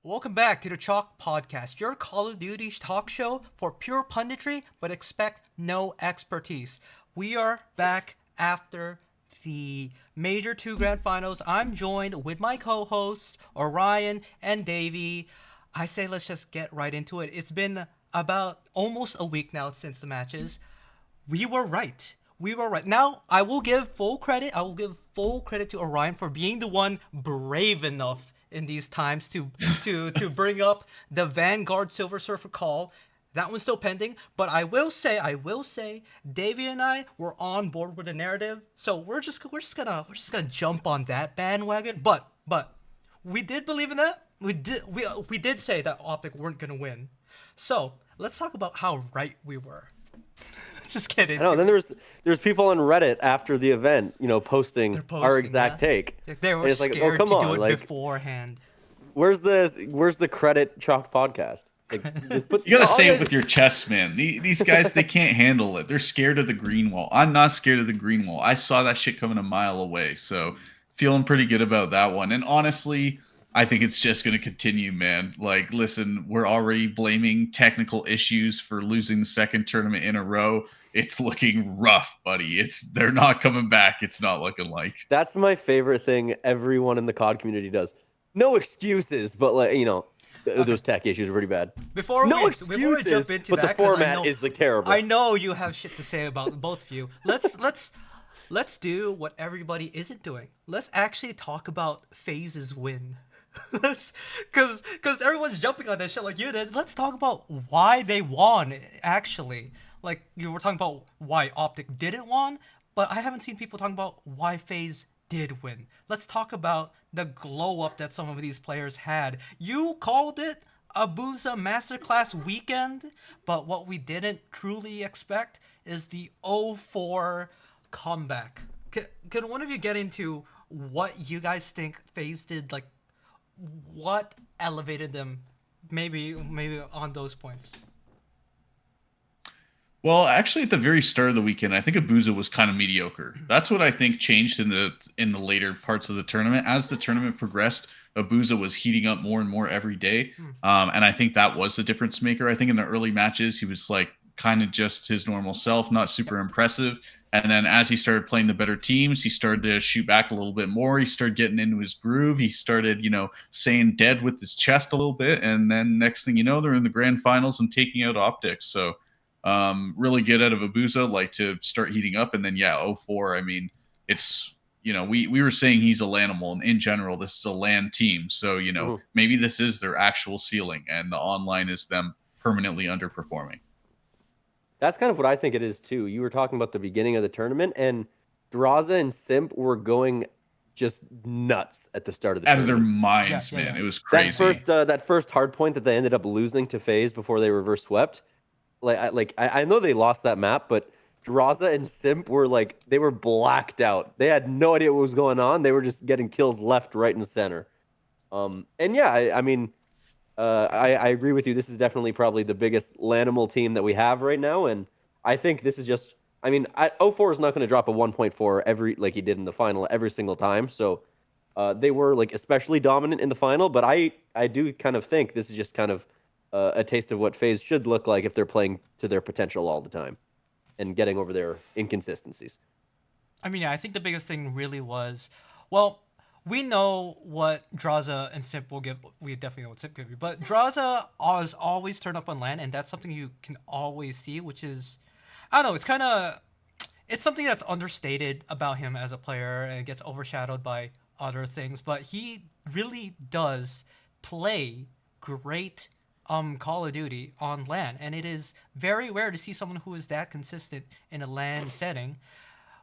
Welcome back to the Chalk Podcast, your Call of Duty talk show for pure punditry, but expect no expertise. We are back after the Major 2 Grand Finals. I'm joined with my co-hosts, Orion and Davey. I say let's just get right into it. It's been about almost a week now since the matches. We were right. We were right. Now, I will give full credit. I will give full credit to Orion for being the one brave enough in these times to bring up the Vanguard Silver Surfer call. That one's still pending, but I will say, Davey and I were on board with the narrative, so we're just gonna jump on that bandwagon. But we did believe in that. We did say that Optic weren't gonna win. So let's talk about how right we were. Let's just get into I know. it. Then there's people on Reddit after the event, posting our exact take. They were And it's like, scared oh, come to on, do it like, beforehand. where's the credit Chalk podcast? Like, just put, You gotta say it with your chest, man. These guys, they can't handle it. They're scared of the green wall. I'm not scared of the green wall. I saw that shit coming a mile away, so feeling pretty good about that one. And honestly, I think it's just gonna continue, man. Like, listen, we're already blaming technical issues for losing the second tournament in a row. It's looking rough, buddy. They're not coming back. It's not looking like. That's my favorite thing. Everyone in the COD community does. No excuses, but those tech issues are pretty bad. Before we jump Excuses, into but that, the 'cause format is like terrible. I know you have shit to say about both of you. Let's do what everybody isn't doing. Let's actually talk about FaZe's win. Because everyone's jumping on this shit like you did. Let's talk about why they won. Actually, like you were talking about why Optic didn't win, but I haven't seen people talking about why FaZe did win. Let's talk about the glow up that some of these players had. You called it a Booza Masterclass weekend, but what we didn't truly expect is the 0-4 comeback. Can one of you get into what you guys think FaZe did? Like, what elevated them? Maybe on those points. Well, actually, at the very start of the weekend, I think Abuza was kind of mediocre. That's what I think changed in the later parts of the tournament. As the tournament progressed, Abuza was heating up more and more every day, and I think that was the difference maker. I think in the early matches, he was like kind of just his normal self, not super impressive. And then as he started playing the better teams, he started to shoot back a little bit more. He started getting into his groove. He started, saying dead with his chest a little bit. And then next thing you know, they're in the grand finals and taking out Optics. So really good out of Abuza, like to start heating up. And then, 0-4, I mean, it's, we were saying he's a LANimal, and in general, this is a LAN team. So, maybe this is their actual ceiling, and the online is them permanently underperforming. That's kind of what I think it is too. You were talking about the beginning of the tournament, and Draza and Simp were going just nuts at the start of the out of their tournament. minds, man. It was crazy. That first hard point that they ended up losing to FaZe before they reverse swept. I know they lost that map, but Draza and Simp were they were blacked out. They had no idea what was going on. They were just getting kills left, right, and center. I agree with you. This is definitely probably the biggest LANimal team that we have right now, and I think this is just. I mean, 0-4 is not going to drop a 1.4 like he did in the final every single time. So they were especially dominant in the final, but I do kind of think this is just kind of a taste of what FaZe should look like if they're playing to their potential all the time and getting over their inconsistencies. I mean, I think the biggest thing really was, well, we know what Draza and Simp will give. We definitely know what Simp give you. But Draza has always turned up on LAN, and that's something you can always see, which is, I don't know, it's something that's understated about him as a player and gets overshadowed by other things. But he really does play great Call of Duty on LAN, and it is very rare to see someone who is that consistent in a LAN setting.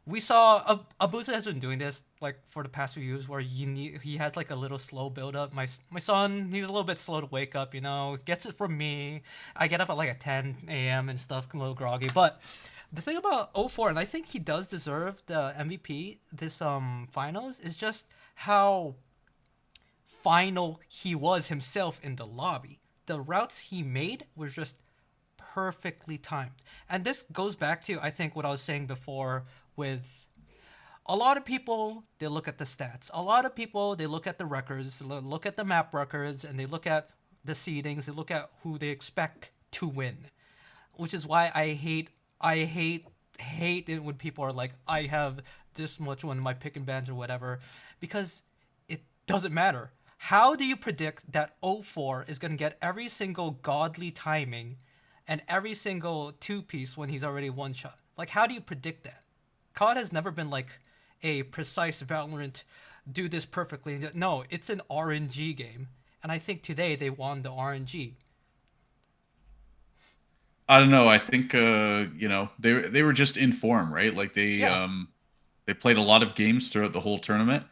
We saw Abuza has been doing this for the past few years, where he has a little slow build up. My son, he's a little bit slow to wake up. Gets it from me. I get up at 10 a.m. and stuff, a little groggy. But the thing about 0-4, and I think he does deserve the MVP this finals, is just how final he was himself in the lobby. The routes he made were just perfectly timed. And this goes back to, I think, what I was saying before with a lot of people, they look at the stats. A lot of people, they look at the records, look at the map records, and they look at the seedings. They look at who they expect to win, which is why I hate it when people are like, I have this much when my pick and bans or whatever, because it doesn't matter. How do you predict that 04 is going to get every single godly timing and every single two piece when he's already one shot? Like, how do you predict that? COD has never been like a precise Valorant, do this perfectly. No, it's an RNG game. And I think today they won the RNG. I don't know. I think they were just in form, right? Like Yeah. they played a lot of games throughout the whole tournament.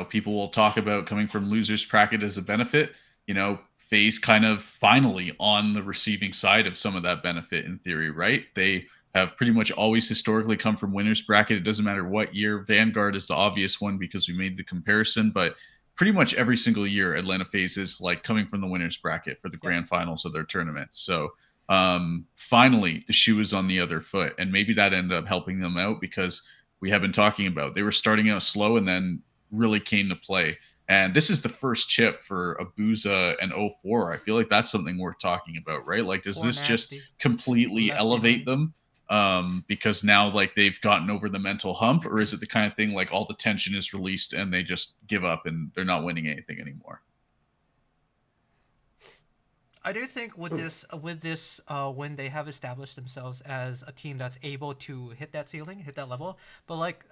People will talk about coming from losers bracket as a benefit. FaZe kind of finally on the receiving side of some of that benefit in theory, right? They have pretty much always historically come from winners bracket. It doesn't matter what year. Vanguard is the obvious one because we made the comparison, but pretty much every single year Atlanta FaZe is like coming from the winners bracket for the Yep. grand finals of their tournaments. So finally the shoe is on the other foot, and maybe that ended up helping them out because we have been talking about they were starting out slow and then really came to play. And this is the first chip for Abuza and 04. I feel like that's something worth talking about, right? Like, does Poor this just Nasty. completely Left elevate behind. them because now like they've gotten over the mental hump, or is it the kind of thing like all the tension is released and they just give up and they're not winning anything anymore? I do think with this when they have established themselves as a team that's able to hit that ceiling, hit that level. But like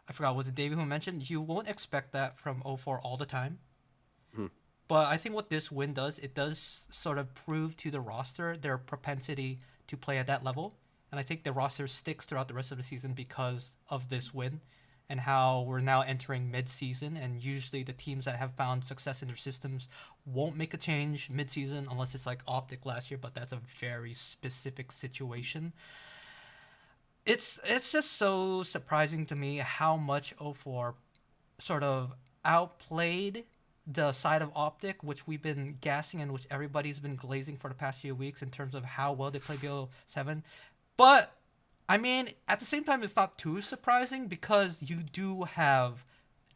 I forgot, was it David who mentioned you won't expect that from 04 all the time. Mhm. But I think what this win does, it does sort of prove to the roster their propensity to play at that level. And I think the roster sticks throughout the rest of the season because of this win and how we're now entering mid-season. And usually the teams that have found success in their systems won't make a change mid-season unless it's like Optic last year, but that's a very specific situation. It's just so surprising to me how much 04 sort of outplayed the side of Optic, which we've been gassing and which everybody's been glazing for the past few weeks in terms of how well they play BO7. But I mean, at the same time, it's not too surprising because you do have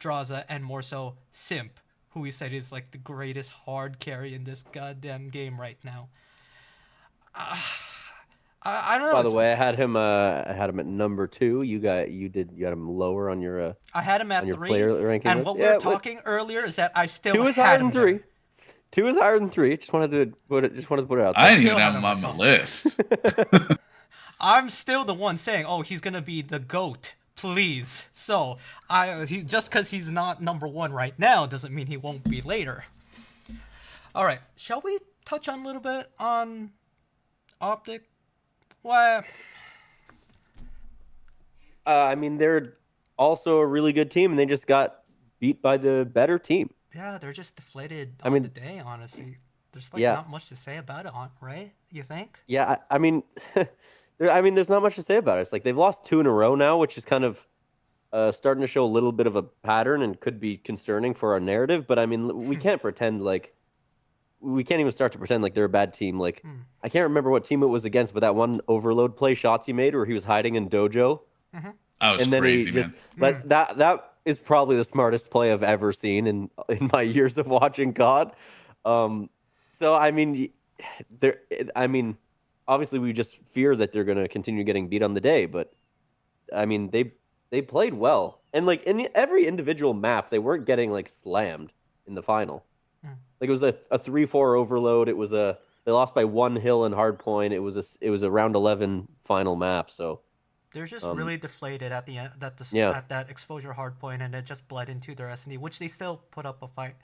Draza and more so Simp, who we said is like the greatest hard carry in this goddamn game right now. Uh, I don't know. By the It's way, I had him at number 2. You had him lower I had him on at your three, player ranking and list. what we were Yeah, what talking earlier is that I still 2 is higher had than him there. 3. 2 is higher than 3. Just wanted to put it out I there. didn't even Still have have him him at on my five. list. I'm still the one saying, "Oh, he's gonna be the goat." Please. So he just because he's not number one right now doesn't mean he won't be later. All right, shall we touch on a little bit on Optic? Well, I mean, they're also a really good team, and they just got beat by the better team. yeah, they're just deflated I on the mean, day. Honestly, there's like yeah, not much to say about it, on right? You think? yeah. I mean, there's not much to say about it. It's like they've lost 2 in a row now, which is kind of starting to show a little bit of a pattern and could be concerning for our narrative. But I mean, we can't pretend like we can't even start to pretend like they're a bad team. Like Hmm. I can't remember what team it was against, but that one overload play shots he made where he was hiding in dojo, Mm-hmm. That was and then he crazy, just man. Mm. that is probably the smartest play I've ever seen in my years of watching COD. Um, so I mean, there. I mean, obviously we just fear that they're going to continue getting beat on the day, but I mean they played well, and like in every individual map, they weren't getting like slammed in the final. Mm. Like it was a 3-4 overload. They lost by 1 hill and hard point. It was a round 11 final map. So They're just um really deflated at the end, yeah. at that exposure hard point, and it just bled into their S&D, which they still put up a fight.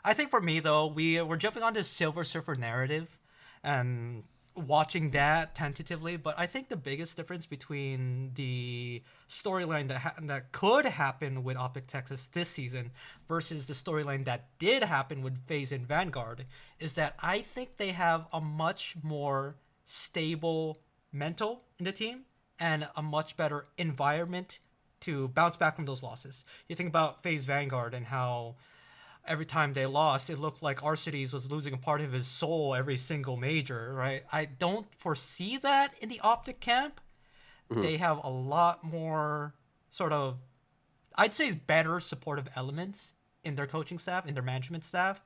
I think for me though, we're jumping on this Silver Surfer narrative, and watching that tentatively. But I think the biggest difference between the storyline that could happen with Optic Texas this season versus the storyline that did happen with FaZe and Vanguard is that I think they have a much more stable mental in the team and a much better environment to bounce back from those losses. You think about FaZe Vanguard and how every time they lost, it looked like Arcides was losing a part of his soul every single major, right? I don't foresee that in the Optic camp. Mhm. They have a lot more. sort of, I'd say, better supportive elements in their coaching staff, in their management staff,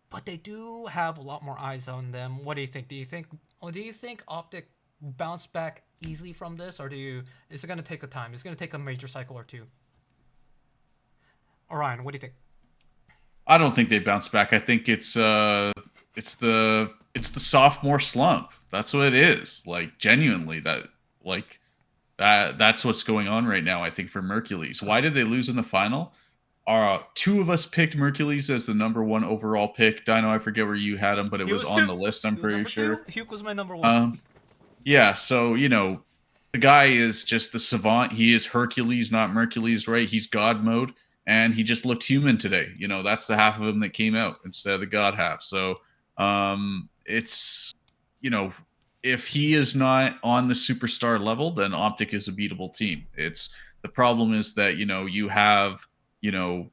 but they do have a lot more eyes on them. What do you think? Do you think Optic bounce back easily from this, or is it going to take a time? It's going to take a major cycle or two. Orion, what do you think? I don't think they bounce back. I think it's the sophomore slump. That's what it is. Like genuinely, that's what's going on right now. I think for Mercules. Why did they lose in the final? Two of us picked Mercules as the number one overall pick. Dino, I forget where you had him, but it He was was on two. the list. I'm He was pretty number two. sure. Hugh was my number one. Yeah. So the guy is just the savant. He is Hercules, not Mercules, right? He's God mode, and he just looked human today. That's the half of him that came out instead of the God half. So it's you know if he is not on the superstar level, then Optic is a beatable team. It's the problem is that you have you know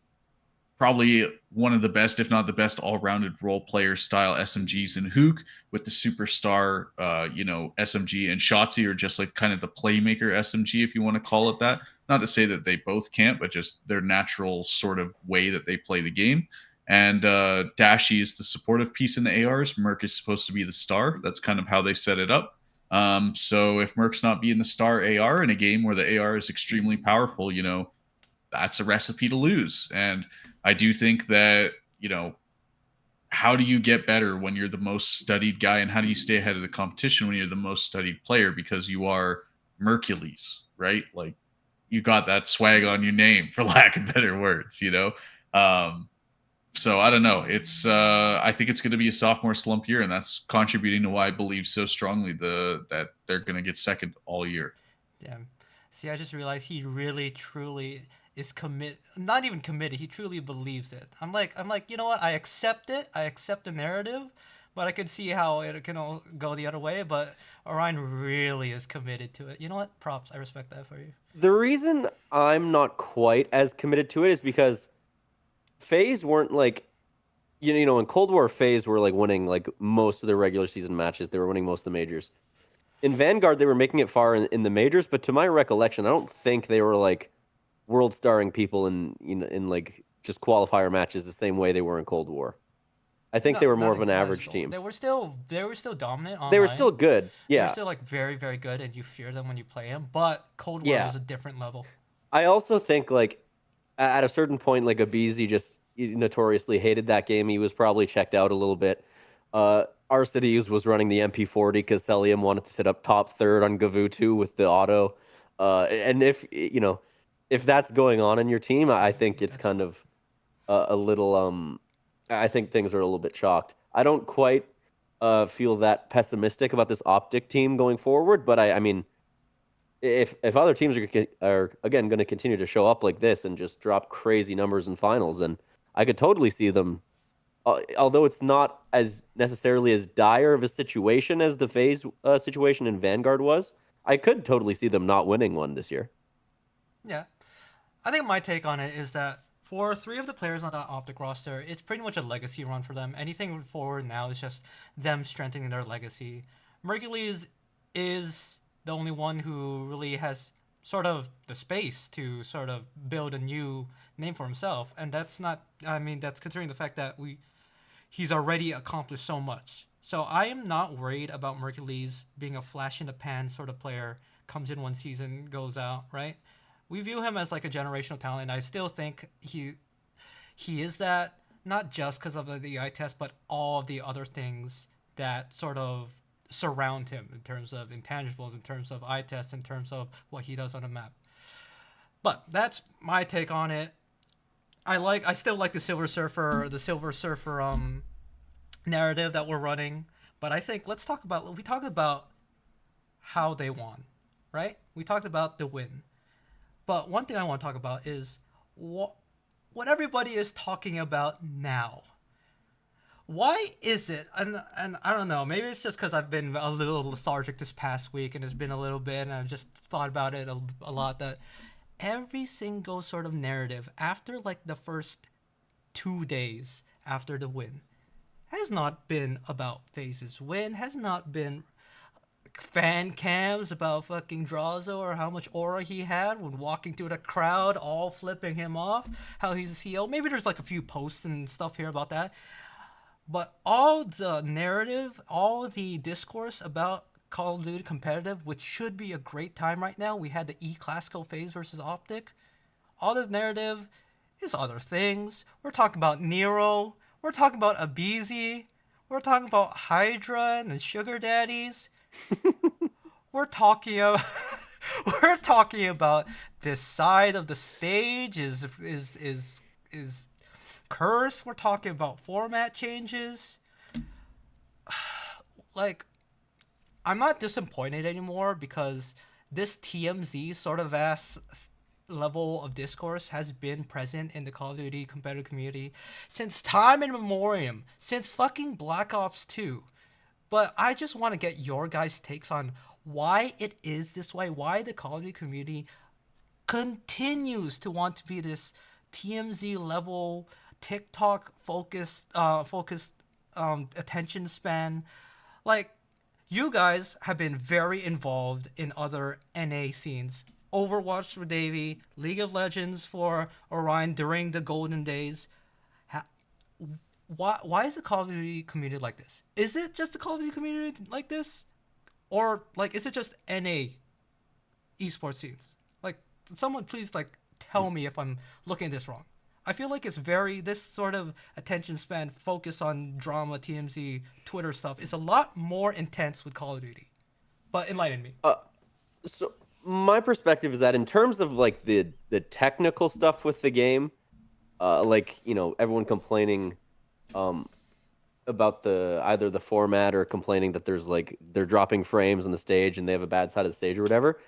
probably one of the best, if not the best, all-rounded role player style SMGs in Hook with the superstar, SMG, and Shotzi are just like kind of the playmaker SMG, if you want to call it that. Not to say that they both can't, but just their natural sort of way that they play the game. And Dashi is the supportive piece in the ARs. Merc is supposed to be the star. That's kind of how they set it up. So if Merc's not being the star AR in a game where the AR is extremely powerful, that's a recipe to lose. And I do think that, how do you get better when you're the most studied guy, and how do you stay ahead of the competition when you're the most studied player because you are Mercules, right? Like you got that swag on your name, for lack of better words. So I don't know. I think it's going to be a sophomore slump year, and that's contributing to why I believe so strongly that they're going to get second all year. Damn. See, I just realized he really, truly is not even committed. He truly believes it. I'm like, you know what? I accept it. I accept the narrative, but I can see how it can all go the other way. But Orion really is committed to it. You know what? Props. I respect that for you. The reason I'm not quite as committed to it is because FaZe weren't like, in Cold War, FaZe were like winning like most of their regular season matches. They were winning most of the majors. In Vanguard, they were making it far in the majors, but to my recollection, I don't think they were like world starring people in like just qualifier matches the same way they were in Cold War. I think they were more Not of in an average casual. team. They were still dominant online. They were still good. They were Yeah. still like very, very good, and you fear them when you play them. But Cold War Yeah. was a different level. I also think like at a certain point, like Abizi just notoriously hated that game. He was probably checked out a little bit. Arcides was running the MP40 because Celium wanted to sit up top third on Gavutu with the auto. And if that's going on in your team, I think it's kind of a little I think things are a little bit chalked. I don't quite feel that pessimistic about this Optic team going forward, but I mean, if other teams are again going to continue to show up like this and just drop crazy numbers in finals, then I could totally see them. Although it's not as necessarily as dire of a situation as the FaZe situation in Vanguard was, I could totally see them not winning one this year. Yeah. I think my take on it is that for three of the players on that Optic roster, it's pretty much a legacy run for them. Anything forward now is just them strengthening their legacy. Mercules is the only one who really has sort of the space to sort of build a new name for himself, and that's not. I mean, that's considering the fact that he's already accomplished so much. So I am not worried about Mercules being a flash in the pan sort of player. Comes in one season, goes out, right? We view him as like a generational talent. I still think he is that, not just because of the eye test, but all of the other things that sort of surround him in terms of intangibles, in terms of eye test, in terms of what he does on a map. But that's my take on it. I still like the Silver Surfer narrative that we're running. But I think we talked about how they won, right? We talked about the win. But one thing I want to talk about is what everybody is talking about now. Why is it? And I don't know. Maybe it's just because I've been a little lethargic this past week, and it's been a little bit, and I've just thought about it a lot. That every single sort of narrative after like the first 2 days after the win has not been about FaZe's win. Has not been fan cams about fucking Drazo or how much aura he had when walking through the crowd, all flipping him off. How he's a CEO. Maybe there's like a few posts and stuff here about that. But all the narrative, all the discourse about Call of Duty competitive, which should be a great time right now. We had the E Classical phase versus Optic. All the narrative is other things. We're talking about Nero. We're talking about Abizi. We're talking about Hydra and the Sugar Daddies. We're talking about we're talking about this side of the stage is cursed. We're talking about format changes. Like, I'm not disappointed anymore because this TMZ sort of ass level of discourse has been present in the Call of Duty competitive community since time immemorial, since fucking Black Ops 2. But I just want to get your guys' takes on why it is this way, why the Call of Duty community continues to want to be this TMZ level, TikTok focused attention span. Like, you guys have been very involved in other NA scenes. Overwatch for Davey, League of Legends for Orion during the golden days. Why is the Call of Duty community like this? Is it just the Call of Duty community like this, or like is it just NA esports scenes? Like, someone please like tell me if I'm looking at this wrong. I feel like it's very this sort of attention span focus on drama, TMZ, Twitter stuff is a lot more intense with Call of Duty. But enlighten me. So my perspective is that in terms of like the technical stuff with the game, like everyone complaining about either the format or complaining that there's like they're dropping frames on the stage and they have a bad side of the stage or whatever.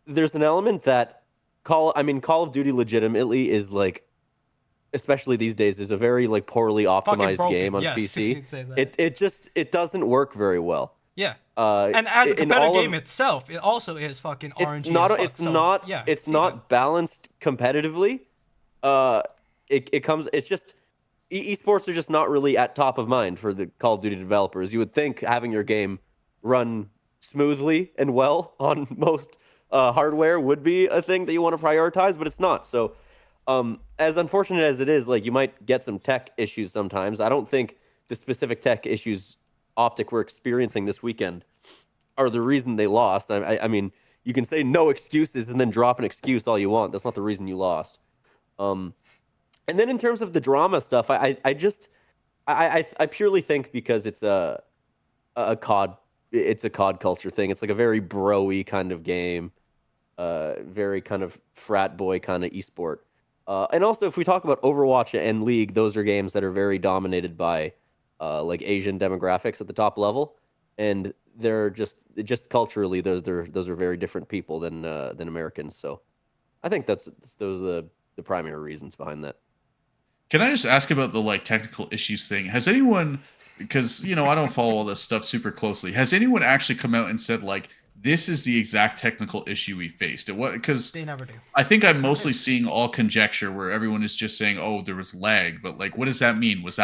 There's an element that Call of Duty legitimately is like, especially these days, is a very like poorly optimized game on yes, PC. say that. It doesn't work very well. Yeah. And as a competitive game itself, it also is fucking RNG. It's not balanced competitively. It's just esports are just not really at top of mind for the Call of Duty developers. You would think having your game run smoothly and well on most hardware would be a thing that you want to prioritize, but it's not. So, as unfortunate as it is, like you might get some tech issues sometimes. I don't think the specific tech issues Optic were experiencing this weekend are the reason they lost. I mean, you can say no excuses and then drop an excuse all you want. That's not the reason you lost. And then in terms of the drama stuff, I purely think because it's a COD culture thing. It's like a very bro-y kind of game, very kind of frat boy kind of esport. And also, if we talk about Overwatch and League, those are games that are very dominated by like Asian demographics at the top level, and they're just culturally those are very different people than Americans. So I think those are the primary reasons behind that. Can I just ask about the like technical issues thing? Has anyone, because I don't follow all this stuff super closely, has anyone actually come out and said like this is the exact technical issue we faced? Because they never do. I think I'm mostly seeing all conjecture where everyone is just saying, oh, there was lag, but like what does that mean? Was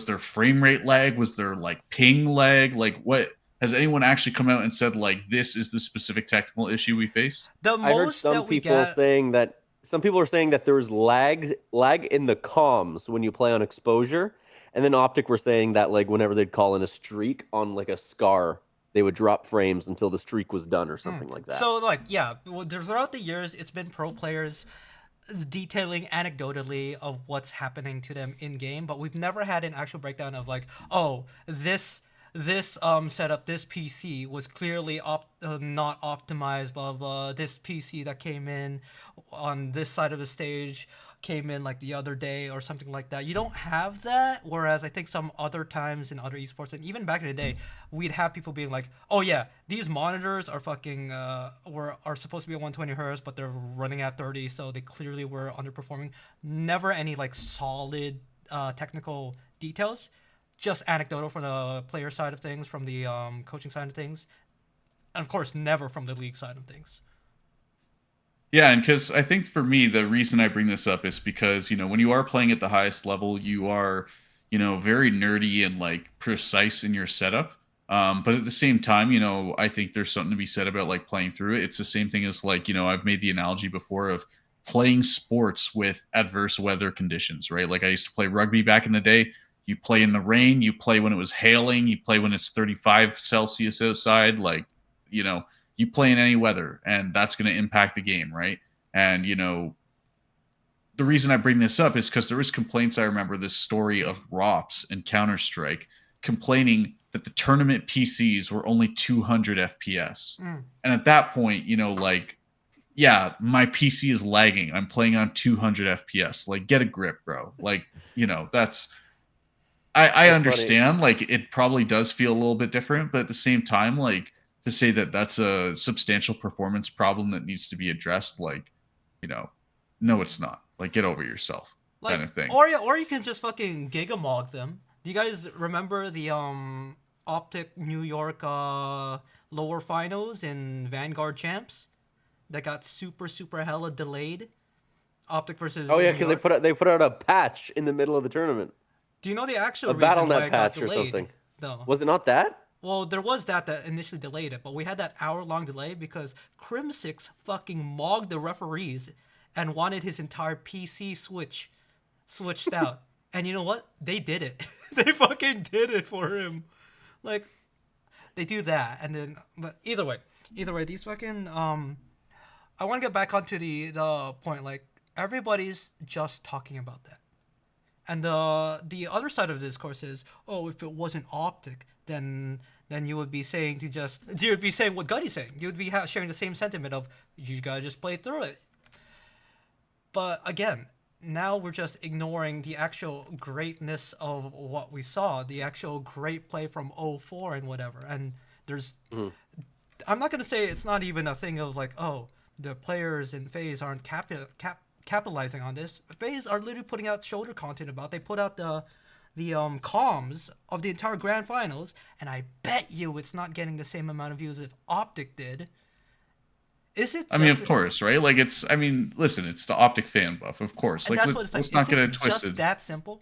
there frame rate lag? Was there like ping lag? Like what? Has anyone actually come out and said like this is the specific technical issue we face? I heard some people saying that. Some people are saying that there was lag in the comms when you play on exposure, and then Optic were saying that like whenever they'd call in a streak on like a scar, they would drop frames until the streak was done or something like that. So like throughout the years, it's been pro players detailing anecdotally of what's happening to them in game, but we've never had an actual breakdown of like, oh, this setup, this PC was clearly not optimized, blah blah. This PC that came in on this side of the stage came in like the other day or something like that. You don't have that. Whereas I think some other times in other esports and even back in the day, we'd have people being like, "Oh yeah, these monitors are fucking are supposed to be at 120 hertz, but they're running at 30, so they clearly were underperforming." Never any like solid technical details. Just anecdotal from the player side of things, from the coaching side of things, and of course, never from the league side of things. Yeah, and because I think for me, the reason I bring this up is because when you are playing at the highest level, you are very nerdy and like precise in your setup. But at the same time, you know, I think there's something to be said about like playing through it. It's the same thing as like, you know, I've made the analogy before of playing sports with adverse weather conditions, right? Like I used to play rugby back in the day. You play in the rain, you play when it was hailing, you play when it's 35 Celsius outside, like, you know, you play in any weather and that's going to impact the game, right? And, you know, the reason I bring this up is because there was complaints. I remember this story of ROPS and Counter Strike complaining that the tournament PCs were only 200 FPS, and at that point, you know, like, yeah, my PC is lagging. I'm playing on 200 FPS. Like, get a grip, bro. Like, you know, that's. I That's funny. understand. Like, it probably does feel a little bit different, but at the same time, like, to say that that's a substantial performance problem that needs to be addressed, like, you know, no, it's not. Like, get over yourself, kind Like, of thing. or you can just fucking gigamog them. Do you guys remember the Optic New York lower finals in Vanguard Champs that got super hella delayed? Optic versus Oh yeah, New because York. they put out a patch in the middle of the tournament, Do you know the actual a reason why BattleNet it got patch or delayed? something. No. Was it not that? Well, there was that initially delayed it, but we had that hour-long delay because Crim6 fucking mogged the referees and wanted his entire PC switched out. And you know what? They did it. They fucking did it for him. Like, they do that, and then, but either way, these fucking I want to get back onto the point. Like, everybody's just talking about that. And the other side of the discourse is, oh, if it wasn't Optic, then you would be saying what Gutty's saying. You would be sharing the same sentiment of you gotta just play through it. But again, now we're just ignoring the actual greatness of what we saw, the actual great play from '04 and whatever. And there's, I'm not gonna say it's not even a thing of like, oh, the players in FaZe aren't capitalizing on this. FaZe are literally putting out shoulder content about. They put out the comms of the entire grand finals, and I bet you it's not getting the same amount of views if Optic did. Is it? I mean, of course, right? Like, it's. I mean, listen, it's the Optic fan buff, of course. And Like, that's what it's like. let's not Is get it it twisted. just that simple?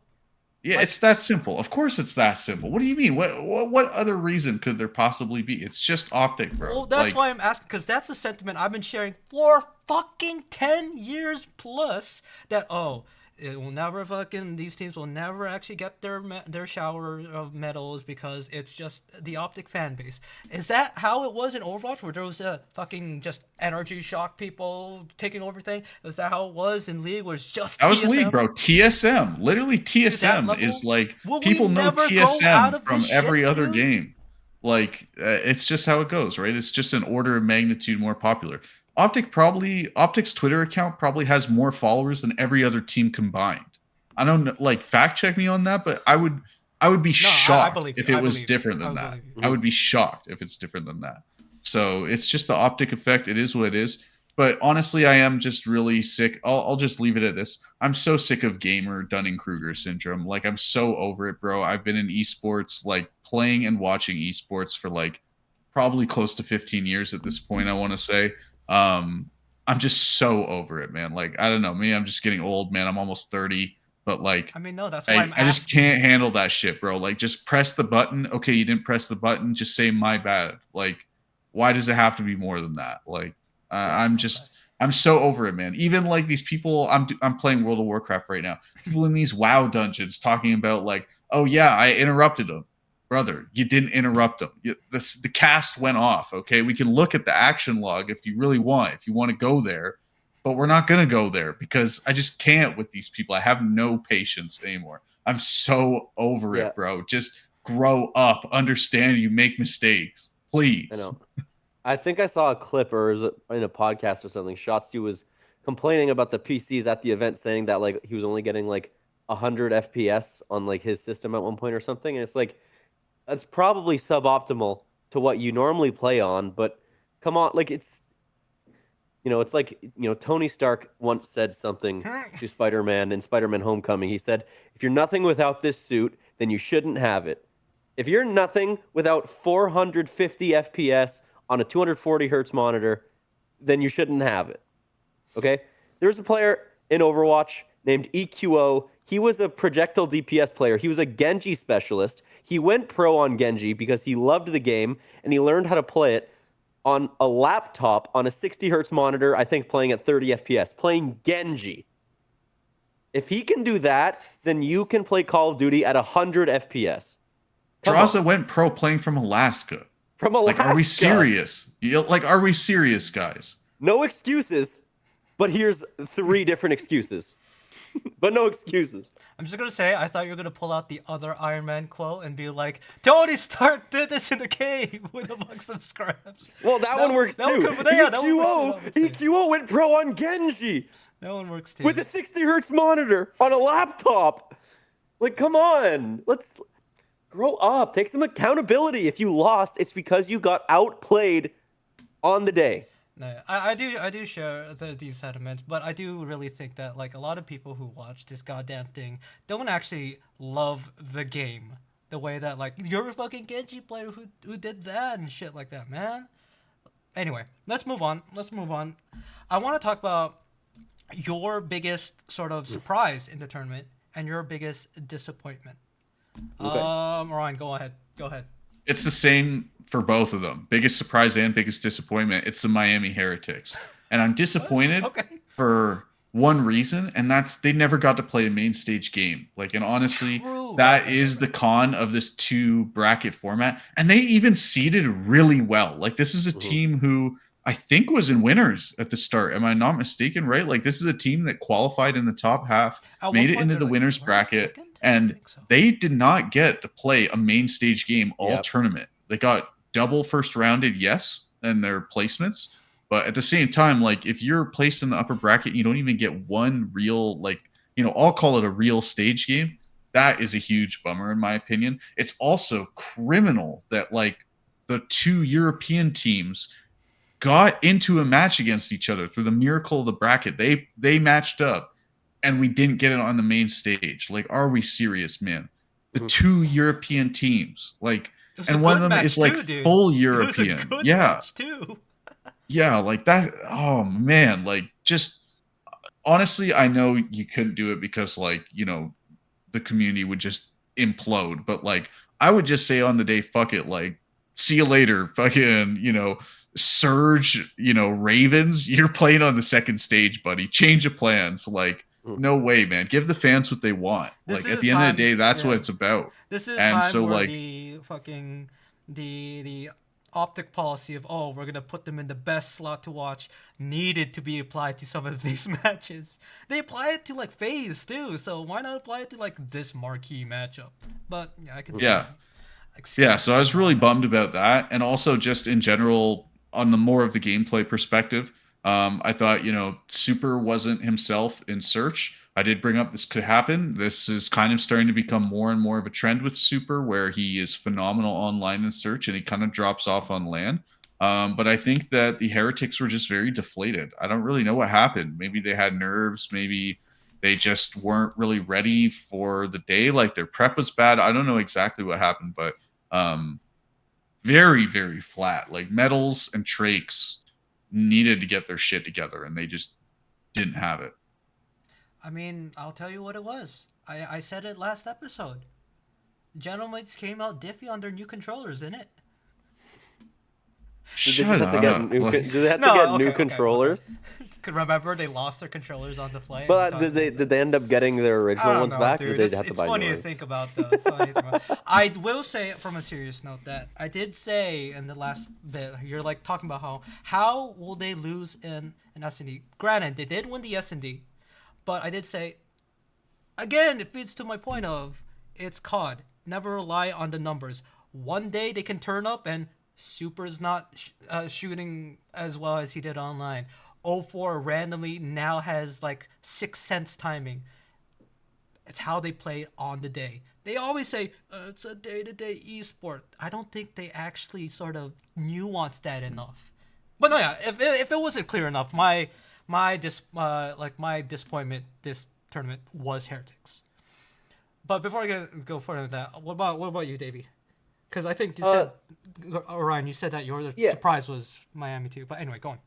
Yeah, Like, it's that simple. Of course, it's that simple. What do you mean? What other reason could there possibly be? It's just Optic, bro. well, that's Like, why I'm asking, because that's a sentiment I've been sharing for fucking 10 years plus. That, oh, it will never fucking, these teams will never actually get their shower of medals because it's just the Optic fan base. Is that how it was in Overwatch, where there was a fucking just energy shock people taking over thing? Is that how it was in League, where it's just that was TSM? League, bro. TSM, literally that TSM level? is like Will we people know never grow out TSM of from this every shit, other dude? game. Like, it's just how it goes, right? It's just an order of magnitude more popular. Optic's Twitter account probably has more followers than every other team combined. I don't know, like, fact check me on that, but I would be I shocked believe if you. it I was believe you. different I than would that. believe you. I would be shocked if it's different than that. So it's just the Optic effect. It is what it is. But honestly, I am just really sick. I'll just leave it at this. I'm so sick of gamer Dunning-Kruger syndrome. Like, I'm so over it, bro. I've been in esports, like, playing and watching esports for like probably close to 15 years at this point, I want to say. I'm just so over it, man. Like, I don't know. Maybe I'm just getting old, man. I'm almost 30. But like, I mean, no, that's why I'm I just asking. can't handle that shit, bro. Like, just press the button. Okay, you didn't press the button. Just say my bad. Like, why does it have to be more than that? Like, I'm so over it, man. Even like these people, I'm playing World of Warcraft right now. People in these WoW dungeons talking about like, oh yeah, I interrupted them, brother. You didn't interrupt them. The cast went off. Okay, we can look at the action log if you really want. If you want to go there, but we're not going to go there because I just can't with these people. I have no patience anymore. I'm so over Yeah. it, bro. Just grow up. Understand you make mistakes. Please. I know. I think I saw a clip or is it in a podcast or something. Shotzi was complaining about the PCs at the event, saying that like he was only getting like 100 FPS on like his system at one point or something. And it's like that's probably suboptimal to what you normally play on. But come on, like it's it's like Tony Stark once said something to Spider-Man in Spider-Man Homecoming. He said, "If you're nothing without this suit, then you shouldn't have it. If you're nothing without 450 FPS on a 240 hertz monitor, then you shouldn't have it." Okay? There's a player in Overwatch named EQO. He was a projectile DPS player. He was a Genji specialist. He went pro on Genji because he loved the game and he learned how to play it on a laptop on a 60 hertz monitor, I think playing at 30 FPS, playing Genji. If he can do that, then you can play Call of Duty at 100 FPS. Draza went pro playing from Alaska. From Alaska. Like, are we serious? Like, are we serious, guys? No excuses, but here's 3 different excuses. But no excuses. I'm just gonna say, I thought you were gonna pull out the other Iron Man quote and be like, Tony Stark did this in a cave with a box of scraps. Well, that one works too. EQO went pro on Genji. That one works too. With a 60 hertz monitor on a laptop. Like, come on. Let's grow up. Take some accountability. If you lost, it's because you got outplayed on the day. No, I do share these sentiments, but I do really think that like a lot of people who watch this goddamn thing don't actually love the game the way that like you're a fucking Genji player who did that and shit like that, man. Anyway, let's move on. I want to talk about your biggest sort of surprise in the tournament and your biggest disappointment. Okay. Ryan, go ahead. It's the same for both of them. Biggest surprise and biggest disappointment. It's the Miami Heretics. And I'm disappointed for one reason, and that's they never got to play a main stage game. Like, and honestly, that is the con of this 2 bracket format. And they even seeded really well. Like, this is a team who I think was in winners at the start. Am I not mistaken, right? Like, this is a team that qualified in the top half, made it into the winners bracket, and they did not get to play a main stage game all tournament. They got double first rounded, yes, in their placements. But at the same time, like, if you're placed in the upper bracket, you don't even get one real, like, I'll call it a real stage game. That is a huge bummer, in my opinion. It's also criminal that, like, the 2 European teams got into a match against each other through the miracle of the bracket. They matched up, and we didn't get it on the main stage. Like, are we serious, man? The 2 European teams, like, and one of them is like full European. It was a good match too. Yeah, like that. Oh man, like, just honestly, I know you couldn't do it because, like, the community would just implode. But, like, I would just say on the day, fuck it, like, see you later, fucking, Surge, Ravens, you're playing on the second stage, buddy. Change of plans. Like, no way, man. Give the fans what they want. Like, at the end of the day, that's what it's about. This is and time so, where like, the fucking the optic policy of we're gonna put them in the best slot to watch needed to be applied to some of these matches. They apply it to like FaZe too, so why not apply it to like this marquee matchup? But yeah, I can see that. Yeah, so I was really bummed about that, and also just in general on the more of the gameplay perspective. I thought, Super wasn't himself in Search. I did bring up this could happen. This is kind of starting to become more and more of a trend with Super, where he is phenomenal online in Search and he kind of drops off on LAN. But I think that the Heretics were just very deflated. I don't really know what happened. Maybe they had nerves. Maybe they just weren't really ready for the day. Like, their prep was bad. I don't know exactly what happened, but very, very flat. Like, Metals and Trakes needed to get their shit together, and they just didn't have it. I mean, I'll tell you what it was. I said it last episode. Gentlemates came out diffy on their new controllers, innit? Did they have to get new controllers? Could remember they lost their controllers on the flight. But did they end up getting their original ones back? Dude, or did they have to buy new ones? It's funny to think about though. I will say from a serious note that I did say in the last bit, you're like talking about how will they lose in an S&D? Granted, they did win the S&D, but I did say again, it feeds to my point of it's COD. Never rely on the numbers. One day they can turn up and Super's not shooting as well as he did online. 04 randomly now has like 6 cents timing. It's how they play on the day. They always say it's a day-to-day esport. I don't think they actually sort of nuance that enough. But no, yeah, if it wasn't clear enough, my disappointment this tournament was Heretics. But before I go further than that, what about you, Davey? Because I think you said, Ryan, you said that your surprise was Miami too. But anyway, go on.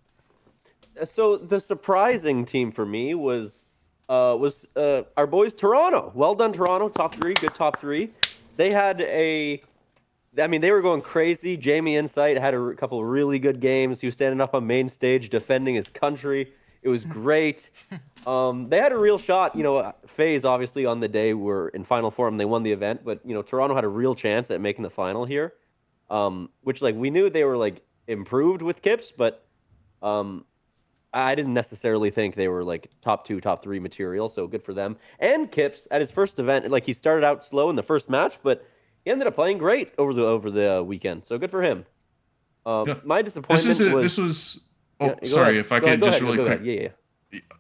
So the surprising team for me was was our boys Toronto. Well done, Toronto. Top 3, good top 3. They had they were going crazy. Jamie Insight had a couple of really good games. He was standing up on main stage defending his country. It was great. They had a real shot. FaZe obviously on the day were in final form. They won the event, but Toronto had a real chance at making the final here. Which we knew they were improved with Kips, but I didn't necessarily think they were top 2, top 3 material. So good for them. And Kips at his first event, he started out slow in the first match, but he ended up playing great over the weekend. So good for him. My disappointment this was. Oh, yeah, sorry. Ahead. If I could just really quick. Yeah.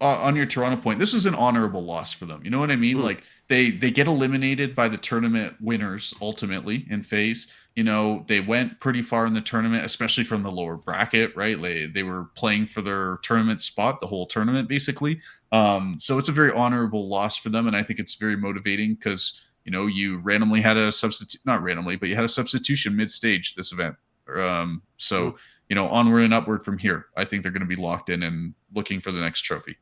On your Toronto point, this was an honorable loss for them. You know what I mean? They get eliminated by the tournament winners ultimately in FaZe. They went pretty far in the tournament, especially from the lower bracket, right? They were playing for their tournament spot the whole tournament basically. So it's a very honorable loss for them, and I think it's very motivating because you randomly had a not randomly, but you had a substitution mid-stage this event. Onward and upward from here. I think they're going to be locked in and looking for the next trophy.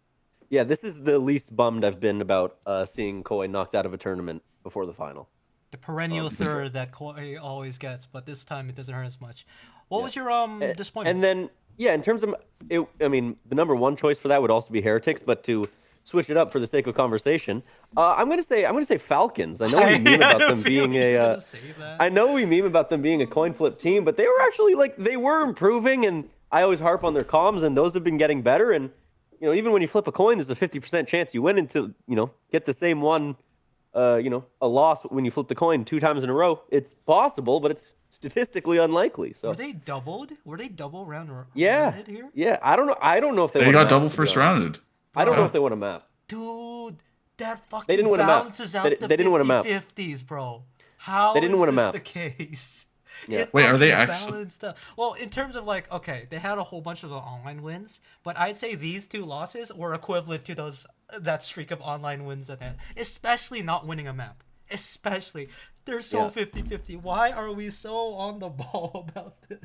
Yeah, this is the least bummed I've been about seeing Koi knocked out of a tournament before the final. The perennial third that Koi always gets, but this time it doesn't hurt as much. What was your disappointment? And then, in terms of it, the number 1 choice for that would also be Heretics, but to switch it up for the sake of conversation, I'm gonna say Falcons. I know we meme about them being a coin flip team, but they were actually they were improving, and I always harp on their comms, and those have been getting better. And even when you flip a coin, there's a 50% chance you win into get the same one, a loss when you flip the coin 2 times in a row. It's possible, but it's statistically unlikely. So were they doubled? Were they double round? Yeah. Here? Yeah. I don't know. I don't know if they got double first rounded. I don't know if they won a map. Dude, that fucking they didn't win a map. balances out they the didn't win a map. 50-50s, bro. How they didn't win a is map. this the case? Yeah. Wait, are they actually? Well, in terms of okay, they had a whole bunch of online wins, but I'd say these 2 losses were equivalent to that streak of online wins that they had, especially not winning a map. Especially. They're so 50-50. Why are we so on the ball about this?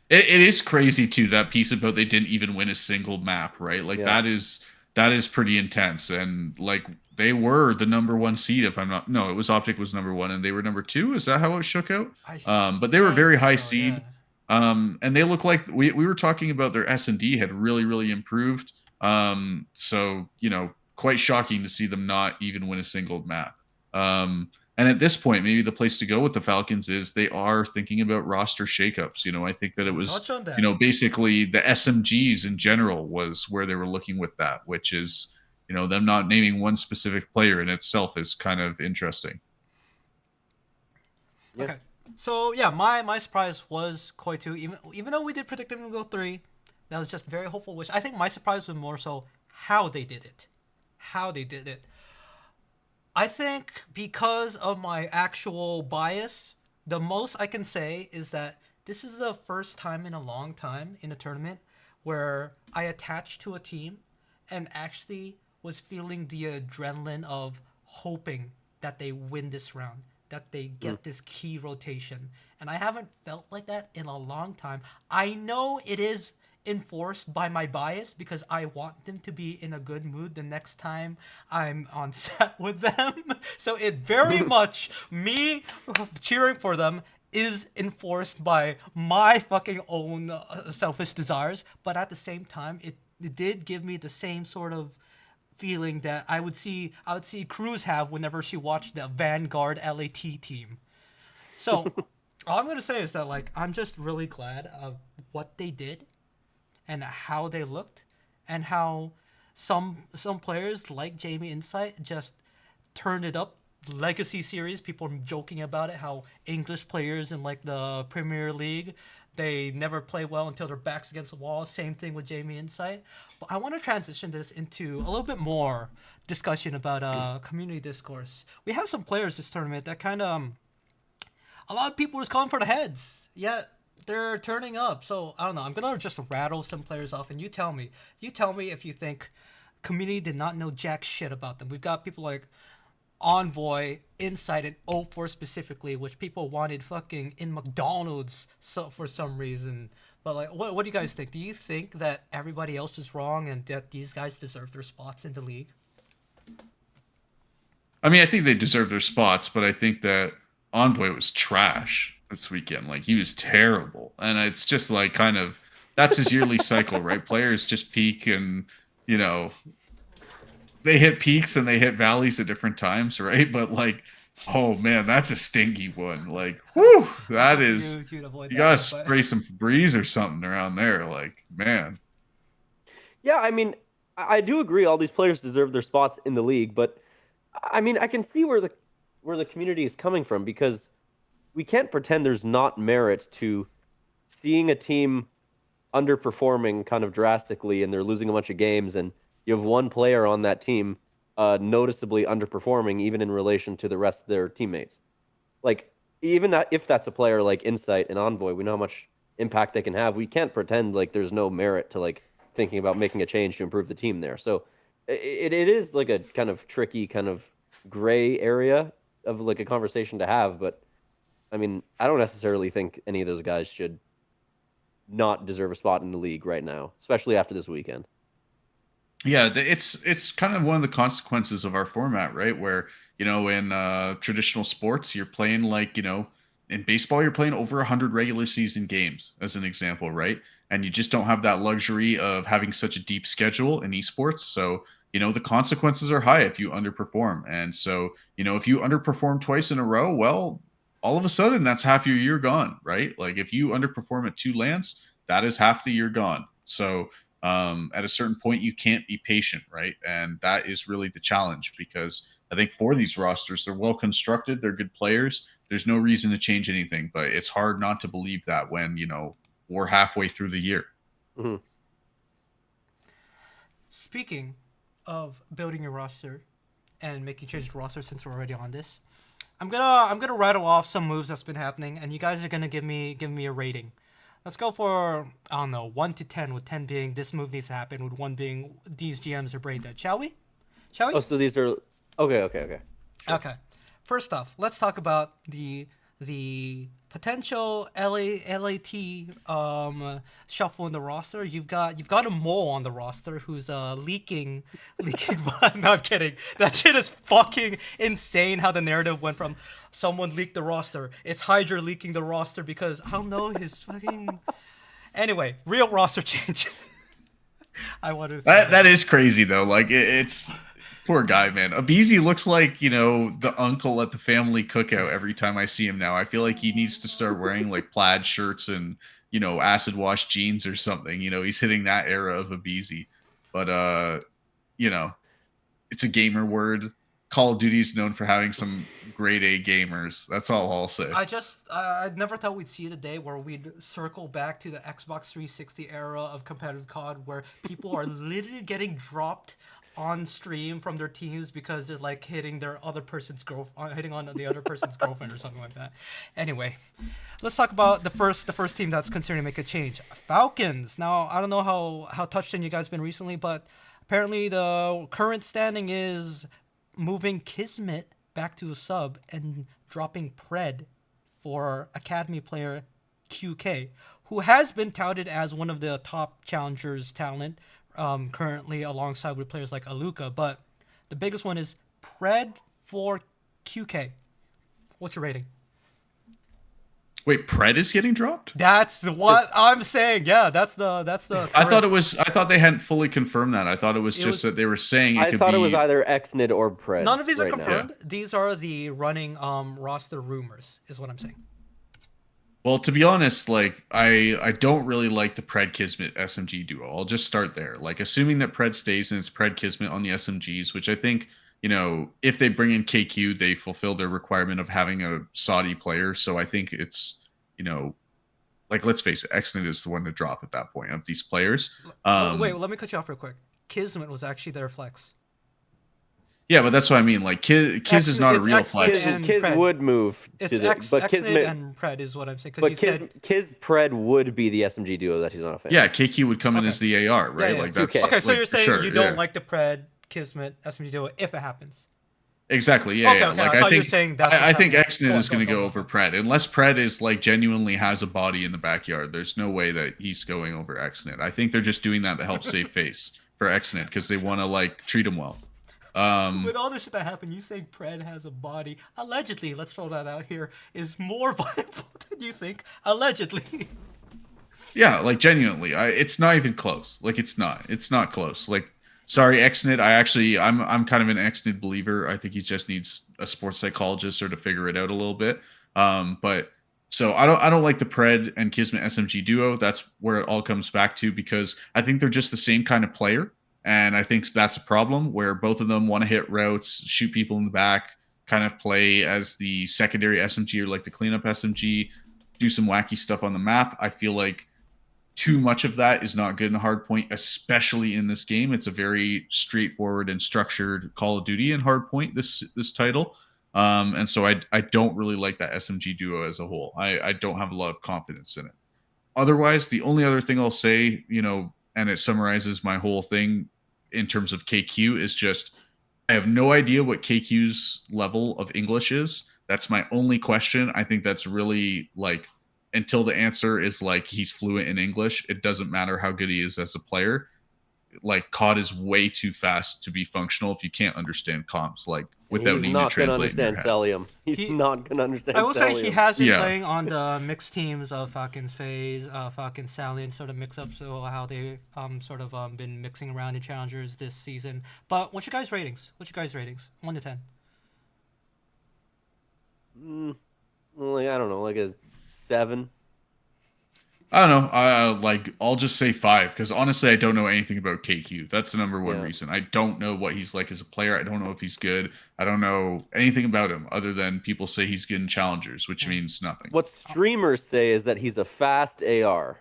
It is crazy too, that piece about they didn't even win a single map, right? That is pretty intense. And they were the number 1 seed, if I'm not. No, it was Optic was number 1 and they were number 2. Is that how it shook out? But they were very high seed. Yeah. And they look like we were talking about their S&D had really, really improved. So quite shocking to see them not even win a single map. And at this point, maybe the place to go with the Falcons is they are thinking about roster shakeups. I think that it was, basically the SMGs in general was where they were looking with that, which is, them not naming one specific player in itself is kind of interesting. Yeah. Okay. So, my surprise was Koi 2. Even though we did predict them to go 3, that was just very hopeful, which I think my surprise was more so how they did it. I think because of my actual bias, the most I can say is that this is the first time in a long time in a tournament where I attached to a team and actually was feeling the adrenaline of hoping that they win this round, that they get this key rotation. And I haven't felt like that in a long time. I know it is enforced by my bias because I want them to be in a good mood the next time I'm on set with them. So it very much, me cheering for them is enforced by my fucking own selfish desires. But at the same time, it did give me the same sort of feeling that I would see Cruz have whenever she watched the Vanguard LAT team. So all I'm going to say is that I'm just really glad of what they did and how they looked, and how some players like Jamie Insight just turned it up. Legacy series, people are joking about it, how English players in the Premier League, they never play well until their back's against the wall. Same thing with Jamie Insight. But I want to transition this into a little bit more discussion about community discourse. We have some players this tournament that kind of a lot of people was calling for the heads. Yeah, they're turning up. So I don't know. I'm gonna just rattle some players off, and you tell me if you think community did not know jack shit about them. We've got people like Envoy, Insight, and O4 specifically, which people wanted fucking in McDonald's for some reason. But what do you guys think? Do you think that everybody else is wrong and that these guys deserve their spots in the league? I mean, I think they deserve their spots, but I think that Envoy was trash this weekend. Like he was terrible, and it's just like kind of that's his yearly cycle, right? Players just peak, and you know they hit peaks and they hit valleys at different times, right? But like, oh man, that's a stinky one. Like, whoo, that is you'd avoid you that gotta one, but- spray some Febreze or something around there. Like, man. Yeah, I mean, I do agree. All these players deserve their spots in the league, but I mean, I can see where the community is coming from because we can't pretend there's not merit to seeing a team underperforming kind of drastically and they're losing a bunch of games, and you have one player on that team noticeably underperforming, even in relation to the rest of their teammates. Like, even that if that's a player like Insight and Envoy, we know how much impact they can have. We can't pretend like there's no merit to like thinking about making a change to improve the team there. So it is like a kind of tricky, kind of gray area of like a conversation to have. But I mean, I don't necessarily think any of those guys should not deserve a spot in the league right now, especially after this weekend. Yeah, it's kind of one of the consequences of our format, right? Where in traditional sports, you're playing like in baseball, you're playing over 100 regular season games, as an example, right? And you just don't have that luxury of having such a deep schedule in esports. So the consequences are high if you underperform. And so if you underperform twice in a row, well, all of a sudden that's half your year gone, right? Like if you underperform at 2 lands, that is half the year gone. So at a certain point you can't be patient, right? And that is really the challenge, because I think for these rosters, they're well constructed, they're good players, there's no reason to change anything, but it's hard not to believe that when we're halfway through the year. Mm-hmm. Speaking of building your roster and making changes to roster, since we're already on this, I'm gonna rattle off some moves that's been happening, and you guys are gonna give me a rating. Let's go for, I don't know, 1 to 10, with 10 being this move needs to happen, with 1 being these GMs are brain dead. Shall we? Oh, so these are okay. Sure. Okay. First off, let's talk about the potential LAT shuffle in the roster. You've got a mole on the roster who's leaking. No, I'm kidding. That shit is fucking insane. How the narrative went from someone leaked the roster, it's Hydra leaking the roster because I don't know his fucking. Anyway, real roster change. I wanted to say That is crazy though. Like it's poor guy, man. Abizi looks like the uncle at the family cookout every time I see him now. I feel like he needs to start wearing like plaid shirts and acid wash jeans or something. He's hitting that era of Abizi. But it's a gamer word. Call of Duty is known for having some grade A gamers. That's all I'll say. I never thought we'd see the day where we'd circle back to the Xbox 360 era of competitive COD, where people are literally getting dropped on stream from their teams because they're like hitting their other person's hitting on the other person's girlfriend or something like that. Anyway, let's talk about the first team that's considering to make a change. Falcons. Now, I don't know how touched in you guys been recently, but apparently the current standing is moving Kismet back to a sub and dropping Pred for Academy player QK, who has been touted as one of the top challengers talent currently, alongside with players like Aluka. But the biggest one is Pred for QK. What's your rating? Wait, Pred is getting dropped? That's what I'm saying. Yeah, that's the. I thought they hadn't fully confirmed that. I thought it was just that they were saying I thought it was either Xnit or Pred. None of these are right confirmed. now. These are the running roster rumors, is what I'm saying. Well, to be honest, like I don't really like the Pred Kismet SMG duo. I'll just start there. Like assuming that Pred stays and it's Pred Kismet on the SMGs, which I think, if they bring in KQ, they fulfill their requirement of having a Saudi player. So I think it's, like let's face it, Xnet is the one to drop at that point of these players. Wait, let me cut you off real quick. Kismet was actually their flex. Yeah, but that's what I mean. Like Kiz is not a real flex. Kiz would move it's to the, but Kismet and Pred is what I'm saying. But Kiz Pred would be the SMG duo that he's not a fan. Yeah, KQ would come in as the AR, right? Yeah. Like that's Okay. Okay, so like, you're saying sure, you don't like the Pred Kismet SMG duo if it happens. Exactly. Yeah. Okay, yeah. okay, Like I thought you think were saying that's I what's think happening. Xnet is going to Go go on. over Pred unless Pred is like genuinely has a body in the backyard. There's no way that he's going over Xnet. I think they're just doing that to help save face for Xnet because they want to like treat him well. With all the shit that happened, you saying Pred has a body, allegedly, let's throw that out here, is more viable than you think, allegedly. Yeah, like genuinely, it's not even close. Like it's not close. Like sorry, XNIT. I'm kind of an XNIT believer. I think he just needs a sports psychologist or to figure it out a little bit. But so I don't like the Pred and Kismet SMG duo. That's where it all comes back to because I think they're just the same kind of player, and I think that's a problem where both of them want to hit routes, shoot people in the back, kind of play as the secondary SMG or like the cleanup SMG, do some wacky stuff on the map. I feel like too much of that is not good in Hardpoint, especially in this game. It's a very straightforward and structured Call of Duty in Hardpoint, this title. And so I don't really like that SMG duo as a whole. I don't have a lot of confidence in it. Otherwise, the only other thing I'll say, and it summarizes my whole thing in terms of KQ is just I have no idea what KQ's level of English is. That's my only question. I think that's really like until the answer is like he's fluent in English, it doesn't matter how good he is as a player. Like COD is way too fast to be functional if you can't understand comms, like without needing to translate. He's not going to understand Celium. He's not going to understand Celium. I will say he has been playing on the mixed teams of Falcon's FaZe, Falcon Salient sort of mix up, so how they sort of been mixing around in challengers this season. But what's your guys' ratings? 1 to 10. Like, I don't know, like a 7. I don't know. I'll just say 5 because honestly, I don't know anything about KQ. That's the number one reason. I don't know what he's like as a player. I don't know if he's good. I don't know anything about him other than people say he's good in challengers, which means nothing. What streamers say is that he's a fast AR.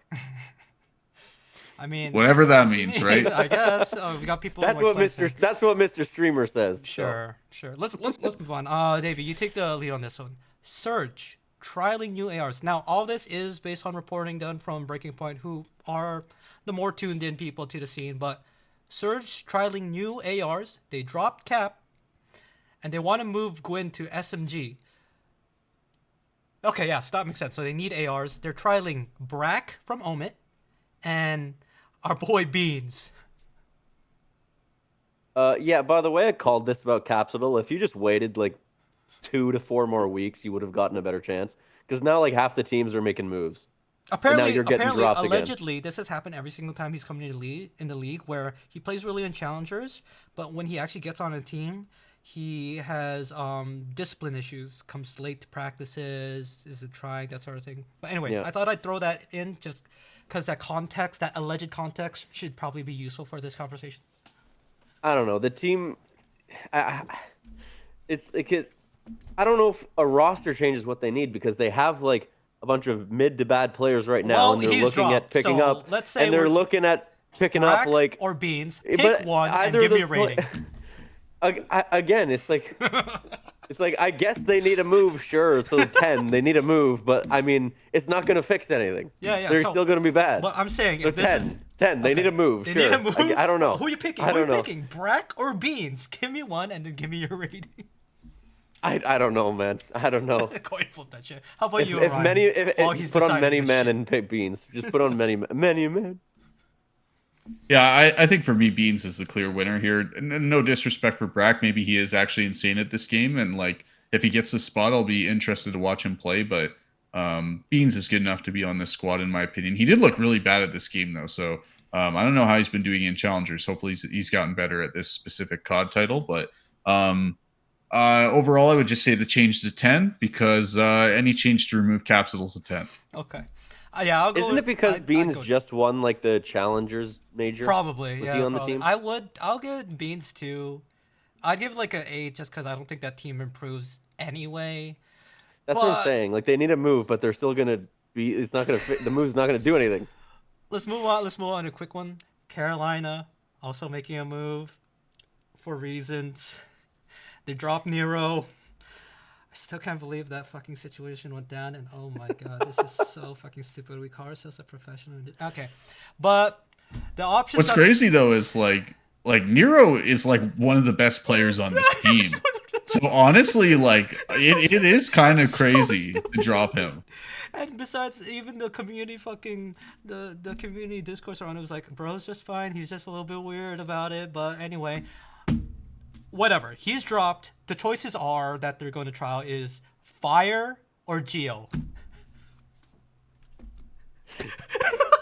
I mean, whatever that means, right? I guess we got people. That's what Mr. Streamer says. Sure. Let's move on. David, you take the lead on this one. Surge trialing new ARs. Now, all this is based on reporting done from Breaking Point, who are the more tuned in people to the scene. But Surge trialing new ARs. They dropped Cap, and they want to move Gwyn to SMG. Okay, yeah, stop makes sense. So they need ARs. They're trialing Brack from Omit and our boy Beans. Yeah, by the way, I called this about Capsule. If you just waited like 2 to 4 more weeks, you would have gotten a better chance. Because now like half the teams are making moves. Apparently, now you're getting dropped allegedly, again. this has happened every single time he's coming in the league, where he plays really in challengers, but when he actually gets on a team, he has discipline issues, comes late to practices, is it trying, that sort of thing. But anyway, I thought I'd throw that in just because that context, that alleged context, should probably be useful for this conversation. I don't know. The team, it's because I don't know if a roster changes what they need because they have like a bunch of mid to bad players right now, and they're looking at picking up. Let's say and they're looking at picking up like or Beans. Pick one and give me a rating. Again, it's like I guess they need a move, sure. So 10, they need a move, but I mean, it's not going to fix anything. Yeah. They're still going to be bad. But I'm saying, so if this is 10, they need a move. They sure. need a move? I don't know. Who are you picking? I don't know. Picking? Brack or Beans? Give me one and then give me your rating. I don't know, man. I don't know. Coin flip that shit. How about you? If put on many men and pick Beans. Just put on many men. Yeah, I think for me, Beans is the clear winner here. No disrespect for Brack. Maybe he is actually insane at this game. And like, if he gets the spot, I'll be interested to watch him play. But Beans is good enough to be on this squad, in my opinion. He did look really bad at this game, though. So I don't know how he's been doing in challengers. Hopefully he's gotten better at this specific COD title. But overall, I would just say the change is a 10 because any change to remove Capsule is a 10. Okay. Yeah, I'll go. Isn't it because Beans just won like the Challengers major? Probably. Was he on the team? I'll give Beans 2. I'd give like an 8 just because I don't think that team improves anyway. That's what I'm saying. Like they need a move, but they're still gonna be. It's not gonna fit. The move's not gonna do anything. Let's move on. Let's move on to a quick one. Carolina also making a move for reasons. They dropped Nero. I still can't believe that fucking situation went down, and oh my god, this is so fucking stupid. We call ourselves a professional. Okay, but the options. What's crazy though is like Nero is like one of the best players on this team. So honestly, like it is kind of crazy to drop him. And besides, even the community fucking the community discourse around it was like, bro's just fine. He's just a little bit weird about it. But anyway. whatever. He's dropped. The choices are that they're going to trial is Fire or Geo.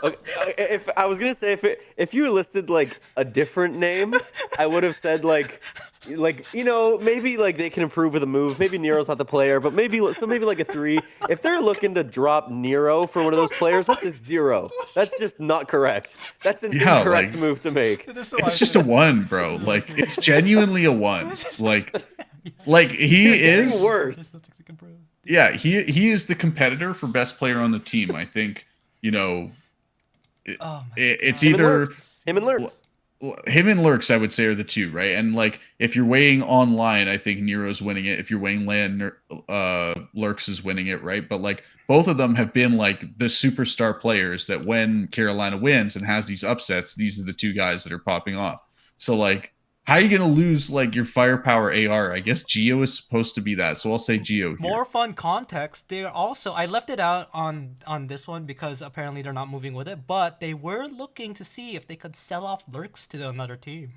Okay, if I was gonna say if you listed like a different name, I would have said like maybe like they can improve with a move. Maybe Nero's not the player, but maybe like a 3. If they're looking to drop Nero for one of those players, that's a 0. That's just not correct. That's an incorrect move to make. It's just a 1, bro. Like it's genuinely a 1. Like he is worse. Yeah, he is the competitor for best player on the team. I think it's either him and Lurks. Him and Lurks, I would say, are the 2, right? And like if you're weighing online, I think Nero's winning it. If you're weighing land, Lurks is winning it, right? But like both of them have been like the superstar players that when Carolina wins and has these upsets, these are the 2 guys that are popping off. So like, how are you gonna lose like your firepower AR? I guess Geo is supposed to be that, so I'll say Geo here. More fun context. They're also, I left it out on this one because apparently they're not moving with it, but they were looking to see if they could sell off Lurks to another team.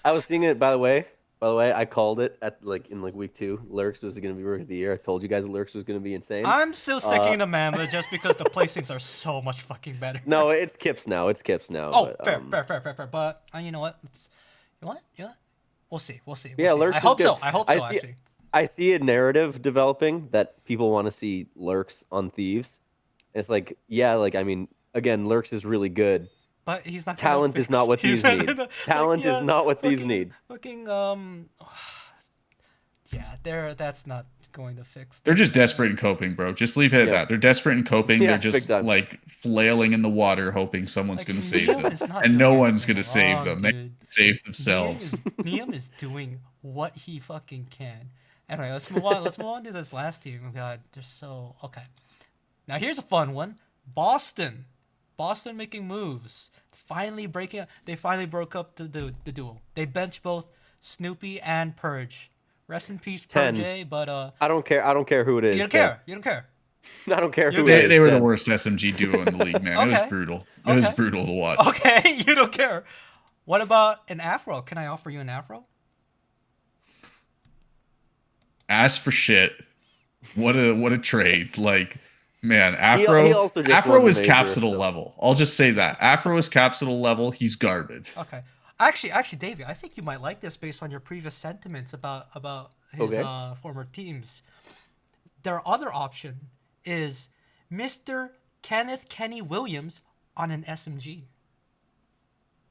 I was seeing it, by the way. I called it at in week 2. Lurks was going to be Rookie of the Year. I told you guys Lurks was going to be insane. I'm still sticking to Mamba just because the placings are so much fucking better. No, it's Kips now. Oh, but, fair. But you know what? You know what? We'll see. Yeah, Lurks. I hope so. Actually. I see a narrative developing that people want to see Lurks on Thieves. And it's like, yeah, like I mean, again, Lurks is really good. But he's not. Talent is not what Thieves need. Talent is not what Thieves need. Yeah, that's not going to fix. They're just desperate and coping, bro. Just leave it at that. They're desperate and coping. Yeah, they're just like flailing in the water, hoping someone's going to save them, and no one's going to save them. They save themselves. Liam is doing what he fucking can. Anyway, let's move on. Let's move on to this last team. Oh God, they're so okay. Now here's a fun one. Boston making moves. They finally broke up the duo. They benched both Snoopy and Purge. Rest in peace, Purge. But I don't care who it is. You don't care. You don't care. I don't care who it is. They were the worst SMG duo in the league, man. Okay. It was brutal. It was brutal to watch. Okay, you don't care. What about an Afro? Can I offer you an Afro? Ask for shit. What a trade. Like, man, Afro is capsule level. I'll just say that. Afro is capsule level. He's garbage. Okay. Actually, Davey, I think you might like this based on your previous sentiments about his former teams. Their other option is Mr. Kenny Williams on an SMG.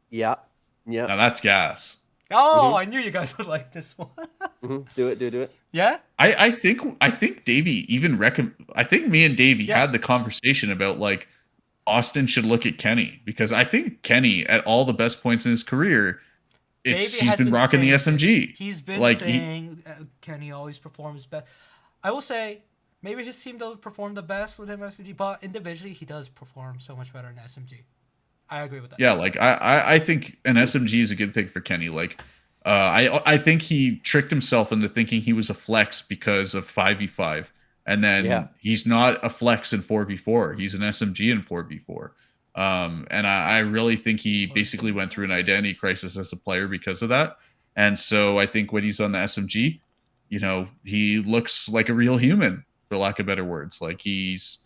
Yeah. Now that's gas. Oh, I knew you guys would like this one. Do it. Yeah. I think Davey even I think me and Davey had the conversation about like Austin should look at Kenny, because I think Kenny at all the best points in his career, he's been rocking the SMG. He's been like saying Kenny always performs best. I will say maybe his team doesn't perform the best with him SMG, but individually he does perform so much better in SMG. I agree with that. Yeah, like I think an SMG is a good thing for Kenny. Like I think he tricked himself into thinking he was a flex because of 5v5. And then he's not a flex in 4v4. He's an SMG in 4v4. And I really think he basically went through an identity crisis as a player because of that. And so I think when he's on the SMG, you know, he looks like a real human, for lack of better words. Like he's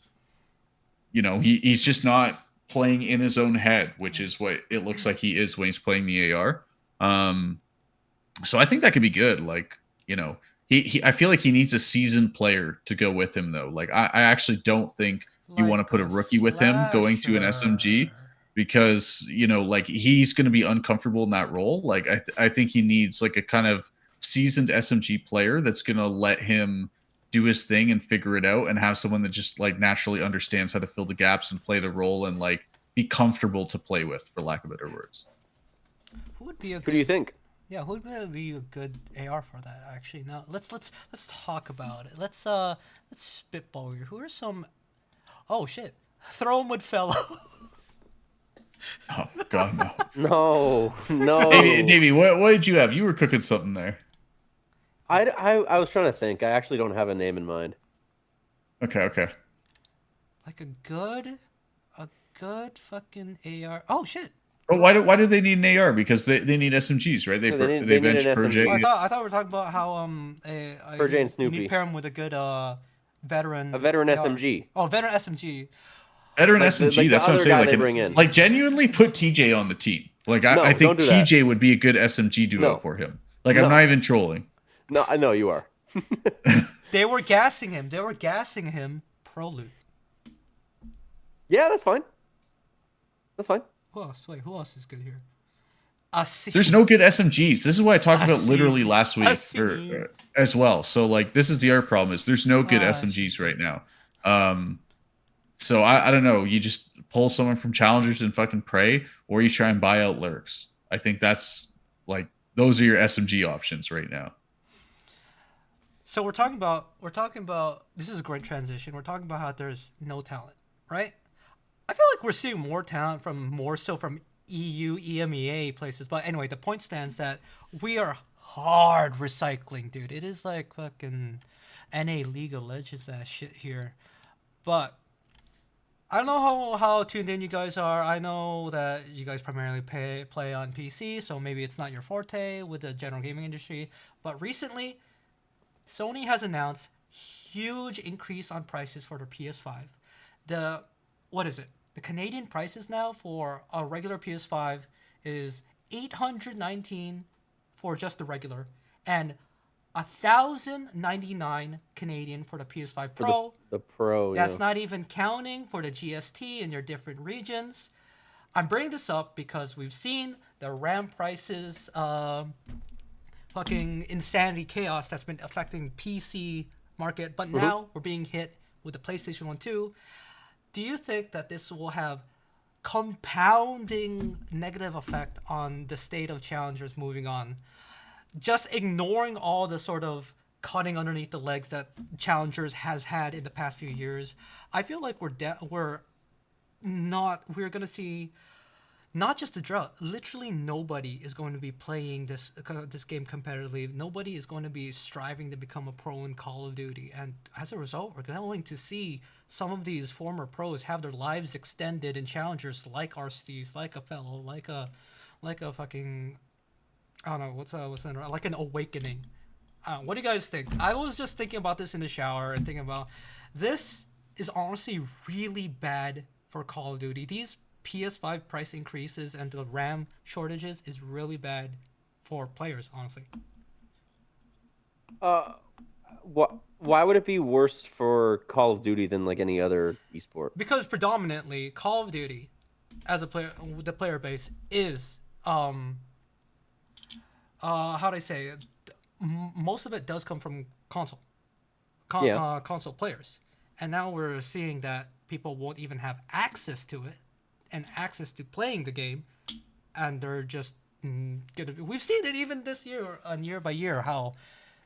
just not playing in his own head, which is what it looks like he is when he's playing the AR. So I think that could be good. Like, you know, I feel like he needs a seasoned player to go with him, though. Like, I actually don't think you want to put a rookie with him going to an SMG, because, you know, like he's going to be uncomfortable in that role. Like, I think he needs like a kind of seasoned SMG player that's going to let him do his thing and figure it out, and have someone that just like naturally understands how to fill the gaps and play the role and like be comfortable to play with, for lack of better words. Who do you think? Yeah, who would be a good AR for that? Actually, now let's talk about it. Let's spitball here. Who are some? Oh shit, Throwwood fellow. Oh God, no. No. Davey, what did you have? You were cooking something there. I was trying to think. I actually don't have a name in mind. Okay. Like a good fucking AR. Oh shit. But why do they need an AR? Because they need SMGs, right? No, they need bench an Purge. SMG. I thought we were talking about how Purge and you need to Snoopy. pair him with a good veteran A veteran AR. SMG. Oh, veteran SMG. Veteran Like SMG. the That's what I'm other saying. guy Like, they bring in. like genuinely put TJ on the team. Like, I No, don't think do that. TJ would be a good SMG duo No. for him. Like, No. I'm not even trolling. No, I know you are. They were gassing him. They were gassing him pro loot. Yeah, that's fine. That's fine. Who else? Wait, who else is good here? There's no good SMGs. This is what I talked about literally last week Asim. as well. So like this is the other problem is there's no good Ah, SMGs right now. So I don't know. You just pull someone from challengers and fucking pray, or you try and buy out lurks. I think that's like those are your SMG options right now. So we're talking about this is a great transition. We're talking about how there's no talent, right? I feel like we're seeing more talent from more so from EU, EMEA places. But anyway, the point stands that we are hard recycling, dude. It is like fucking NA League of Legends that shit here. But I don't know how tuned in you guys are. I know that you guys primarily play on PC, so maybe it's not your forte with the general gaming industry. But recently, Sony has announced huge increase on prices for their PS5. What is it? The Canadian prices now for a regular PS5 is $819 for just the regular, and $1,099 Canadian for the PS5 Pro. The Pro. That's not even counting for the GST in your different regions. I'm bringing this up because we've seen the RAM prices, fucking insanity chaos that's been affecting PC market, but now we're being hit with the PlayStation 1 too. Do you think that this will have compounding negative effect on the state of challengers moving on? Just ignoring all the sort of cutting underneath the legs that challengers has had in the past few years, I feel like we're gonna see not just the drought. Literally nobody is going to be playing this game competitively. Nobody is going to be striving to become a pro in Call of Duty, and as a result, we're going to see some of these former pros have their lives extended in challengers like Arstees, like a fellow, like a fucking I don't know what's like an awakening. What do you guys think? I was just thinking about this in the shower and thinking about this is honestly really bad for Call of Duty. These PS5 price increases and the RAM shortages is really bad for players, honestly. Why would it be worse for Call of Duty than like any other esport? Because predominantly Call of Duty, as a player, the player base is how do I say it? Most of it does come from console players, and now we're seeing that people won't even have access to it and access to playing the game, and they're just we've seen it even this year, year by year, how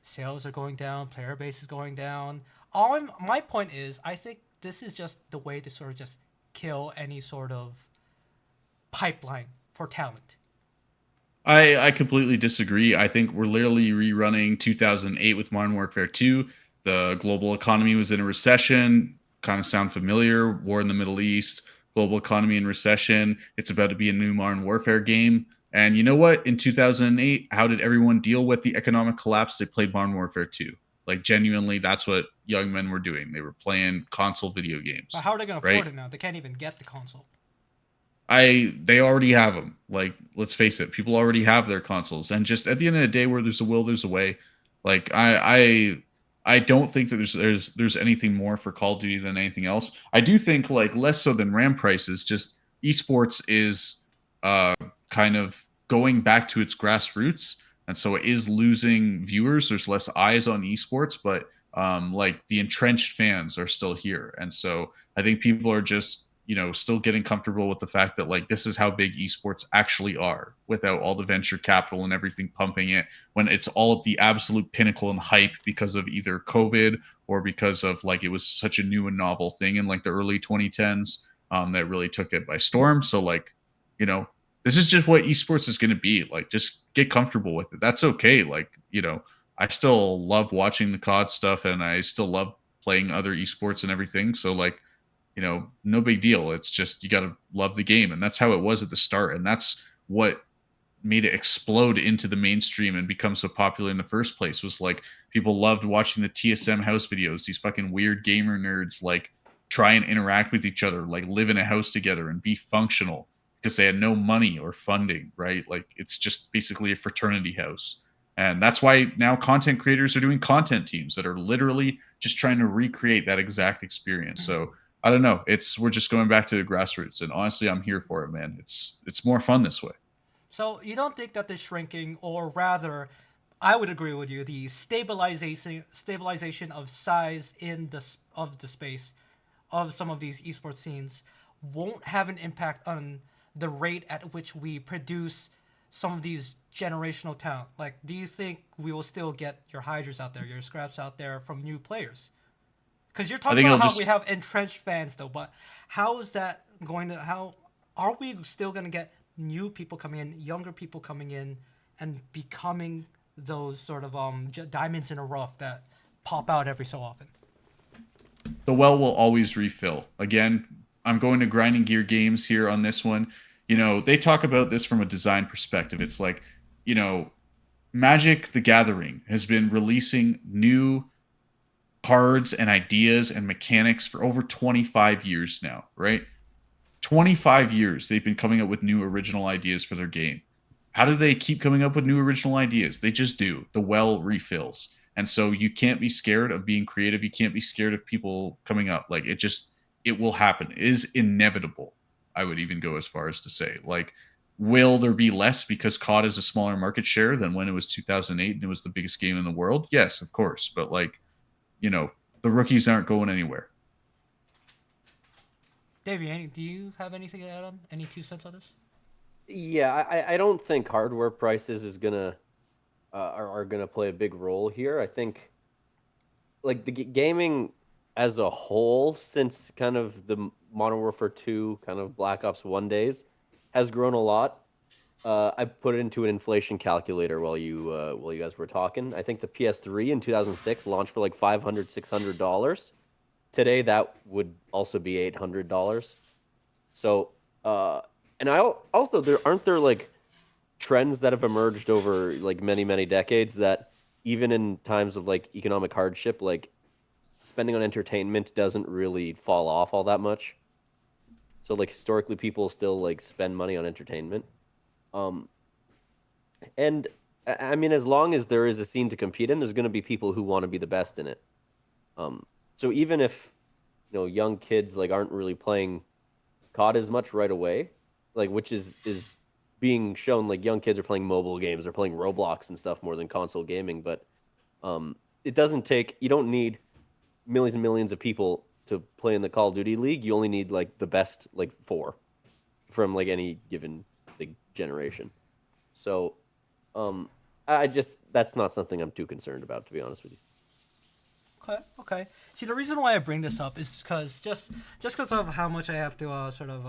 sales are going down, player base is going down. My point is, I think this is just the way to sort of just kill any sort of pipeline for talent. I completely disagree. I think we're literally rerunning 2008 with Modern Warfare 2. The global economy was in a recession. Kind of sound familiar? War in the Middle East, global economy in recession. It's about to be a new Modern Warfare game. And you know what? In 2008, how did everyone deal with the economic collapse? They played Modern Warfare 2. Like genuinely, that's what young men were doing. They were playing console video games. But how are they going to afford it now? They can't even get the console. They already have them. Like, let's face it, people already have their consoles. And just at the end of the day, where there's a will, there's a way. Like, I don't think that there's anything more for Call of Duty than anything else. I do think like less so than RAM prices. Just esports is kind of going back to its grassroots, and so it is losing viewers. There's less eyes on esports, but like the entrenched fans are still here, and so I think people are just still getting comfortable with the fact that like this is how big esports actually are without all the venture capital and everything pumping it, when it's all at the absolute pinnacle and hype because of either COVID or because of like it was such a new and novel thing in like the early 2010s that really took it by storm. So like, this is just what esports is going to be. Like, just get comfortable with it. That's okay. Like, I still love watching the COD stuff and I still love playing other esports and everything. So like, no big deal. It's just you got to love the game, and that's how it was at the start, and that's what made it explode into the mainstream and become so popular in the first place. Was like people loved watching the TSM house videos. These fucking weird gamer nerds like try and interact with each other, like live in a house together and be functional because they had no money or funding, right? Like it's just basically a fraternity house. And that's why now content creators are doing content teams that are literally just trying to recreate that exact experience. So I don't know. We're just going back to the grassroots, and honestly, I'm here for it, man. It's more fun this way. So you don't think that the shrinking, or rather, I would agree with you, the stabilization of size of the space of some of these esports scenes won't have an impact on the rate at which we produce some of these generational talent? Like, do you think we will still get your Hydras out there, your Scraps out there from new players? Because you're I talking think it'll about how just we have entrenched fans, though, but how is that going to, how are we still going to get new people coming in, younger people coming in, and becoming those sort of diamonds in a rough that pop out every so often? the well will always refill. Again, I'm going to grinding gear games here on this one. They talk about this from a design perspective. It's like, you know, Magic the Gathering has been releasing new cards and ideas and mechanics for over 25 years now, right? 25 years they've been coming up with new original ideas for their game. How do they keep coming up with new original ideas? They just do. The well refills. And so you can't be scared of being creative. You can't be scared of people coming up. Like it will happen. It is inevitable. I would even go as far as to say, like, will there be less because COD is a smaller market share than when it was 2008 and it was the biggest game in the world? Yes, of course. But like, the rookies aren't going anywhere. Davey, do you have anything to add on? Any 2 cents on this? Yeah, I don't think hardware prices is gonna are gonna play a big role here. I think like the gaming as a whole, since kind of the Modern Warfare 2, kind of Black Ops 1 days, has grown a lot. I put it into an inflation calculator while you guys were talking. I think the PS3 in 2006 launched for like $500-$600. Today that would also be $800. So, and also there like trends that have emerged over like many decades that even in times of like economic hardship, like spending on entertainment doesn't really fall off all that much. So like historically, people still like spend money on entertainment. Um, and I mean, as long as there is a scene to compete in, there's going to be people who want to be the best in it. So even if young kids like aren't really playing COD as much right away, like which is being shown, like young kids are playing mobile games, they're playing Roblox and stuff more than console gaming. But it doesn't take, you don't need millions and millions of people to play in the Call of Duty League. You only need like the best like 4 from like any given like generation. So that's not something I'm too concerned about, to be honest with you. Okay. See, the reason why I bring this up is because just because of how much I have to sort of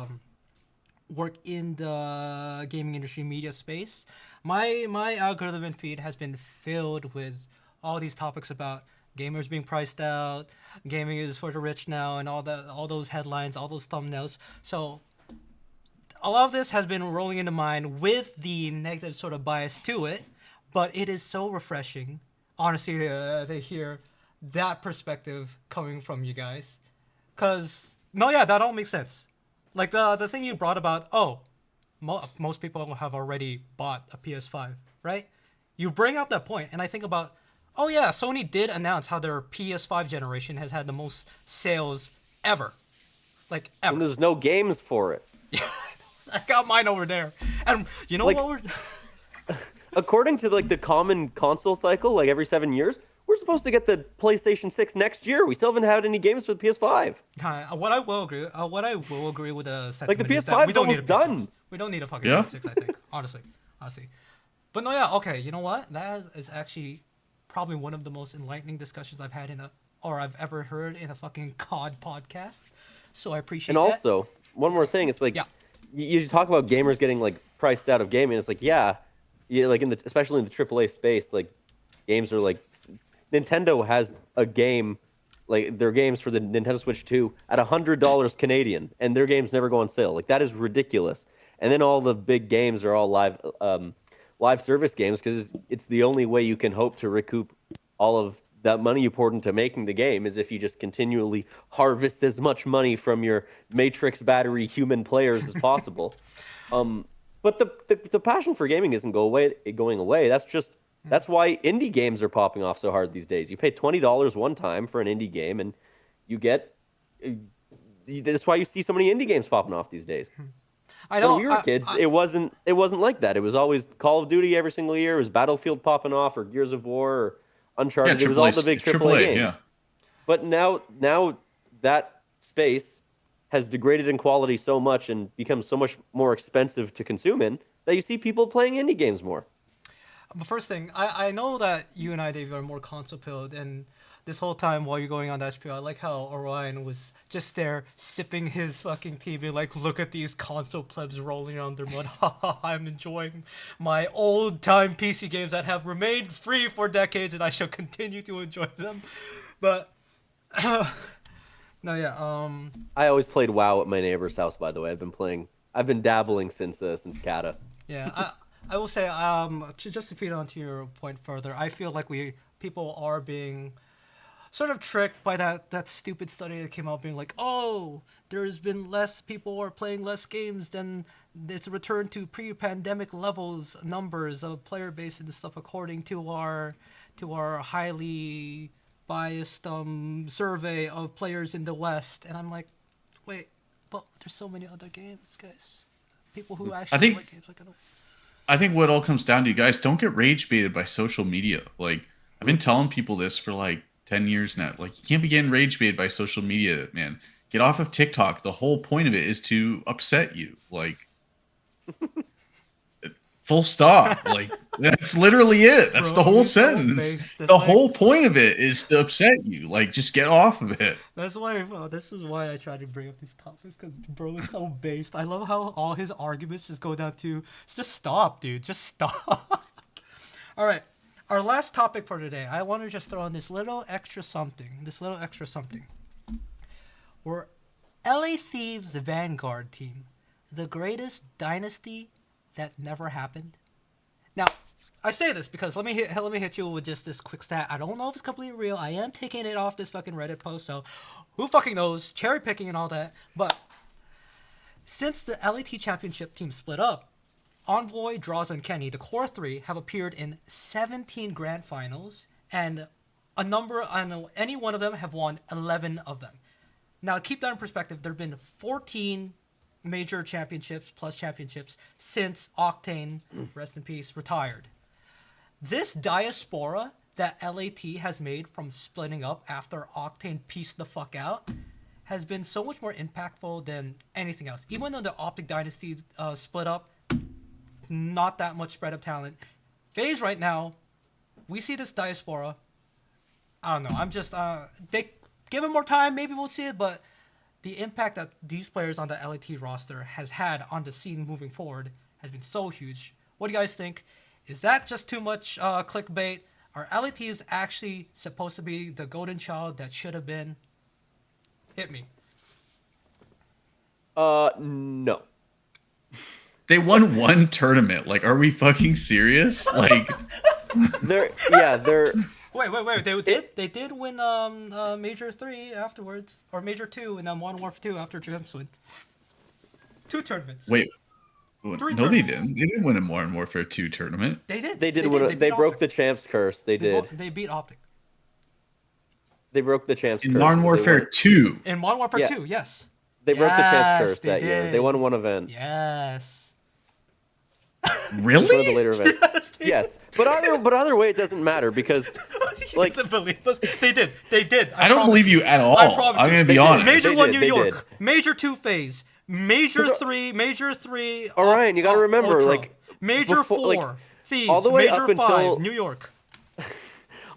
work in the gaming industry media space. My algorithm and feed has been filled with all these topics about gamers being priced out, gaming is for the rich now, and all those headlines, all those thumbnails. So a lot of this has been rolling into mind with the negative sort of bias to it, but it is so refreshing, honestly, to hear that perspective coming from you guys. Cause no, yeah, that all makes sense. Like the thing you brought about, most people have already bought a PS5, right? You bring up that point, and I think about, oh yeah, Sony did announce how their PS5 generation has had the most sales ever, like ever. And there's no games for it. I got mine over there, and you know like, what? According to like the common console cycle, like every 7 years, we're supposed to get the PlayStation 6 next year. We still haven't had any games for the PS5. What I will agree with the like the sentiment is that we PS5's don't need almost a PS6. done. We don't need a fucking Yeah. PS6. I think honestly. But no, yeah, okay. You know what? That is actually probably one of the most enlightening discussions I've had I've ever heard in a fucking COD podcast. So I appreciate And that. also, one more thing, it's like you talk about gamers getting like priced out of gaming. It's like like especially in the AAA space, like games are like Nintendo has a game like their games for the Nintendo Switch 2 at $100 Canadian, and their games never go on sale. Like that is ridiculous. And then all the big games are all live service games because it's the only way you can hope to recoup all of that money you poured into making the game is if you just continually harvest as much money from your Matrix battery human players as possible. But the passion for gaming isn't going away. That's why indie games are popping off so hard these days. You pay $20 one time for an indie game, and you get. That's why you see so many indie games popping off these days. I know. When we were kids, it wasn't like that. It was always Call of Duty every single year. It was Battlefield popping off, or Gears of War, or Uncharted. It was all the big AAA games. Yeah. But now that space has degraded in quality so much and become so much more expensive to consume in that you see people playing indie games more. But first thing, I know that you and I, Dave, are more console pilled, and this whole time while you're going on that spiel, I like how Orion was just there sipping his fucking tea, being like, look at these console plebs rolling around their mud. I'm enjoying my old time PC games that have remained free for decades, and I shall continue to enjoy them. But no, yeah. I always played WoW at my neighbor's house. By the way, I've been dabbling since Kata. Yeah, I will say, just to feed onto your point further, I feel like people are being sort of tricked by that stupid study that came out being like, oh, there's been less people are playing less games than it's a return to pre-pandemic levels numbers of player base and stuff according to our highly biased survey of players in the West. And I'm like, wait, but there's so many other games, guys. People who actually like games like that. I think what all comes down to, you guys, don't get rage baited by social media. Like, I've been telling people this for like 10 years now. Like, you can't be getting rage baited by social media, man. Get off of TikTok. The whole point of it is to upset you. Like, full stop. Like, that's literally it. That's the whole sentence. The whole point of it is to upset you. Like, just get off of it. That's why. This is why I try to bring up these topics, because bro is so based. I love how all his arguments just go down to just stop, dude. Just stop. All right. Our last topic for today. I want to just throw in this little extra something. We're LA Thieves Vanguard team, the greatest dynasty that never happened. Now, I say this because let me hit you with just this quick stat. I don't know if it's completely real. I am taking it off this fucking Reddit post, so who fucking knows? Cherry picking and all that. But since the LAT championship team split up, Envoy, Draws, and Kenny, the core three, have appeared in 17 grand finals, and any one of them have won 11 of them. Now, keep that in perspective. There have been 14 major championships plus championships since Octane, rest in peace, retired. This diaspora that LAT has made from splitting up after Octane pieced the fuck out has been so much more impactful than anything else. Even though the Optic Dynasty split up, not that much spread of talent. FaZe right now, we see this diaspora. I don't know. I'm just they give him more time, maybe we'll see it, but the impact that these players on the LAT roster has had on the scene moving forward has been so huge. What do you guys think? Is that just too much clickbait? Are LATs actually supposed to be the golden child that should have been? Hit me. No. They won one tournament. Like, are we fucking serious? Like, they're. Wait. They did win Major 3 afterwards, or Major 2, and Modern Warfare 2 after Champs win. 2 tournaments. Wait. No, they didn't. They didn't win a Modern Warfare 2 tournament. They did. They broke the champs curse. They beat Optic. They broke the champs curse. In Modern Warfare 2. In Modern Warfare 2, yes. They broke the champs curse that year. They won one event. Yes. Really? One of the later events. Yes. But either way, it doesn't matter because, like, believe us. They did. I don't believe you at all. I'm gonna be honest. Major 1 New York. Major 2 FaZe. Major 3. Orion, you gotta remember, Ultra. like, Major 4. Thieves. all the way Major up until 5. New York.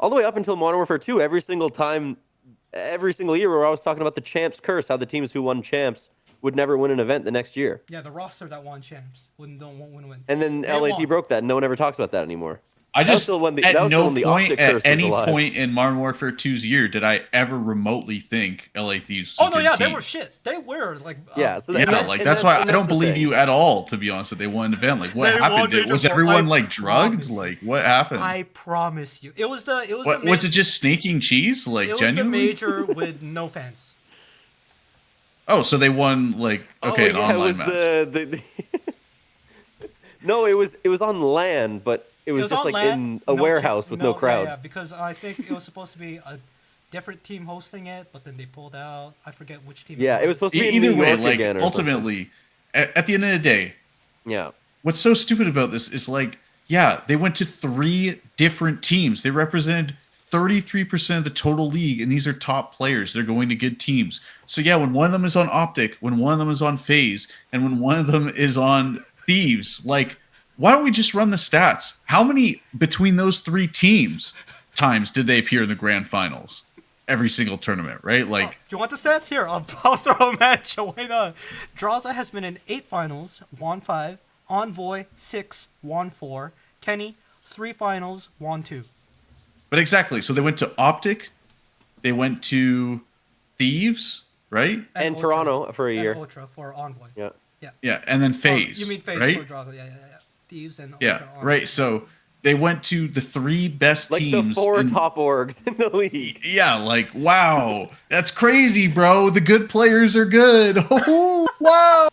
All the way up until Modern Warfare 2, every single year, we're always talking about the champs curse, how the teams who won champs would never win an event the next year. Yeah, the roster that won champs won't win. And then LAT broke that. No one ever talks about that anymore. I That was just still when the at that was still no when the point Optic at curse was any alive. point in Modern Warfare 2's year did I ever remotely think LA Thieves was Oh a no, good yeah, team. they were shit. They were like Yeah, so Yeah, that's why I don't the believe thing. you at all, to be honest, that they won an event. Like, what They won happened? Major Was Four. everyone I like drugged? promise Like, you. what happened? I promise you. It was the What was it? Just snaking cheese? Like, it was the genuinely? major with no fans. Oh, so they won like Oh an yeah, it online was match. the No, it was on land, but it was was just on like LAN, in a warehouse with no crowd. Yeah, because I think it was supposed to be a different team hosting it, but then they pulled out. I forget which team. Yeah, it was supposed to be in Either New way, York like again or something. ultimately, at the end of the day, Yeah. what's so stupid about this is like, yeah, they went to 3 different teams. They represented 33% of the total league, and these are top players. They're going to good teams. So yeah, when one of them is on Optic, when one of them is on FaZe, and when one of them is on Thieves, like, why don't we just run the stats? How many between those 3 teams times did they appear in the grand finals? Every single tournament, right? Like, Do you want the stats here? I'll throw a match. Why not? Draza has been in 8 finals, won 5. Envoy 6, won 4. Kenny 3 finals, won 2. but exactly. So they went to Optic, they went to Thieves, right? And Ultra. Toronto for a year. And Ultra for Envoy. Yeah. Yeah, and then FaZe. You mean FaZe right? for Draza? Yeah. Thieves and Yeah, Ultra. Envoy. right. So they went to the 3 best Like teams. the 4 in- top orgs in the league. Yeah, like, wow, that's crazy, bro. The good players are good. Oh, wow.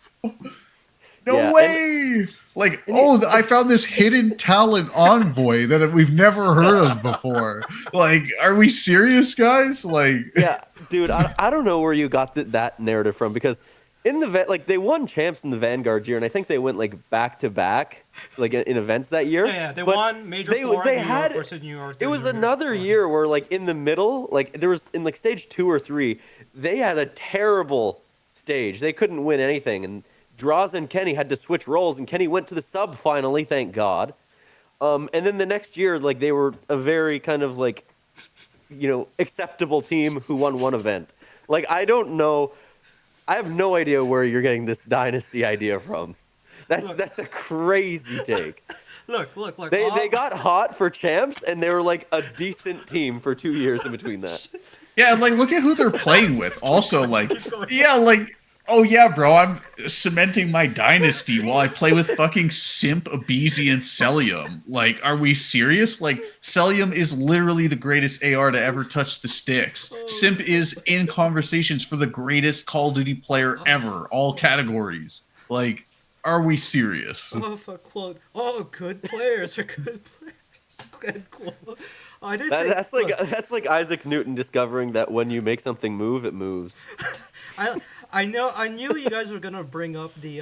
No Yeah, way. I found this hidden talent Envoy that we've never heard of before. Like, are we serious, guys? Like, Yeah, dude, I don't know where you got that narrative from, because in the they won champs in the Vanguard year, and I think they went like back to back, like in events that year. Yeah, they But won Major they, 4 they New had York versus New York. it was another year where like in the middle, like there was in like stage 2 or 3, they had a terrible stage. They couldn't win anything, and Draws and Kenny had to switch roles, and Kenny went to the sub finally, thank God. And then the next year, like they were a very kind of like, acceptable team who won one event. Like I don't know, I have no idea where you're getting this dynasty idea from. That's a crazy take. Look. They got hot for champs, and they were like a decent team for 2 years in between that. yeah, like, look at who they're playing with. Also, like, yeah, like, oh yeah, bro, I'm cementing my dynasty while I play with fucking Simp, Abizi, and Celium. Like, are we serious? Like, Celium is literally the greatest AR to ever touch the sticks. Simp is in conversations for the greatest Call of Duty player ever, all categories. Like, are we serious? Oh, fuck, quote. Oh, good players are good players. Good quote. I did think, That's like Isaac Newton discovering that when you make something move, it moves. I knew you guys were gonna bring up the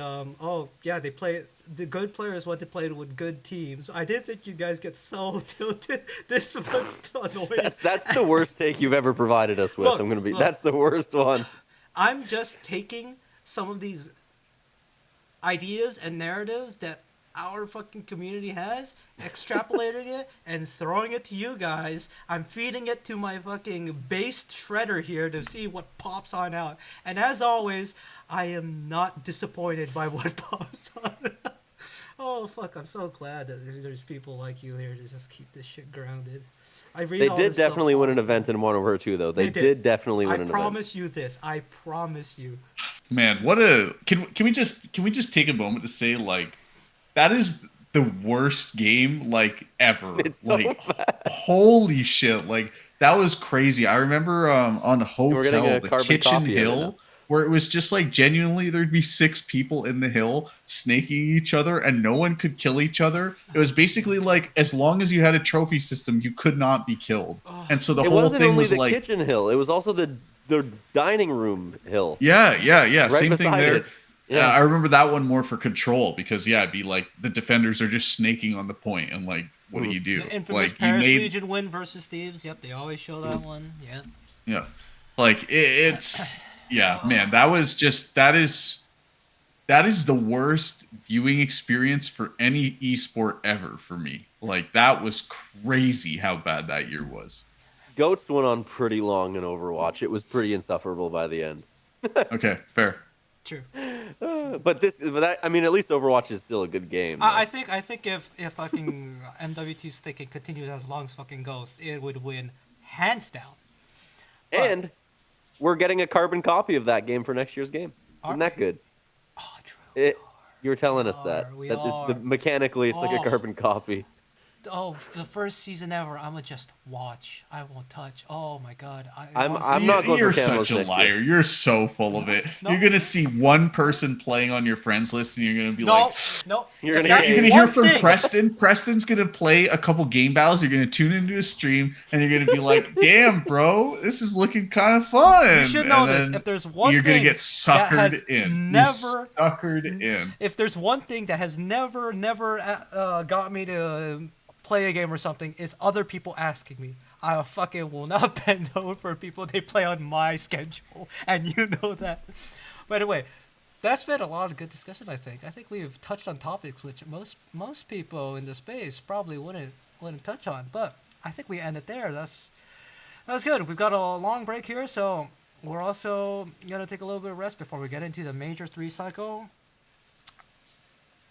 they play the good players what they played with good teams. I didn't think you guys get so tilted. This one annoying. That's the worst take you've ever provided us with. Look. That's the worst one. I'm just taking some of these ideas and narratives that our fucking community has, extrapolating it and throwing it to you guys. I'm feeding it to my fucking based shredder here to see what pops on out. And as always, I am not disappointed by what pops on. Oh fuck! I'm so glad that there's people like you here to just keep this shit grounded. They did definitely win an event in Modern Warfare 2, though. They did definitely win an event. I promise you this. I promise you. Man, can we just take a moment to say, like, that is the worst game like ever. It's so bad. Holy shit! Like, that was crazy. I remember on Hotel, the Kitchen Hill, where it was just like genuinely there'd be 6 people in the hill snaking each other, and no one could kill each other. It was basically like, as long as you had a trophy system, you could not be killed. And so the whole thing was like, it wasn't only the kitchen hill; it was also the dining room hill. Yeah. Right Same thing there. it. Yeah, I remember that one more for Control, because it'd be like the defenders are just snaking on the point, and like, what do you do? The infamous Like, Paris Legion win versus Thieves. Yep, they always show that one. Yeah. Yeah, like it's yeah, man. That is the worst viewing experience for any esport ever for me. Like, that was crazy how bad that year was. Goats went on pretty long in Overwatch. It was pretty insufferable by the end. Okay, fair. True. But that, I mean, at least Overwatch is still a good game. I think if fucking MWT stick can continue as long as fucking goes, it would win hands down. But- and we're getting a carbon copy of that game for next year's game. Isn't that good? Oh, true. You were telling us that. We That are. Mechanically, it's like a carbon copy. Oh, the first season ever. I'ma just watch. I won't touch. Oh my god. I'm not going You're for camos such a next liar. year. You're so full of it. No. You're gonna see one person playing on your friends list, and you're gonna be No, like, no. You're gonna That's you're gonna one hear from thing. Preston. Preston's gonna play a couple game battles. You're gonna tune into a stream, and you're gonna be like, "Damn, bro, this is looking kind of fun." You should know And this. then If there's one you're thing gonna get that suckered has in. never- You're suckered in. If there's one thing that has never got me to play a game or something, is other people asking me. I fucking will not bend over for people they play on my schedule, and you know that. By the way, that's been a lot of good discussion. I think we've touched on topics which most people in the space probably wouldn't touch on. But I think we end it there. That's good. We've got a long break here, so we're also gonna take a little bit of rest before we get into the major 3 cycle.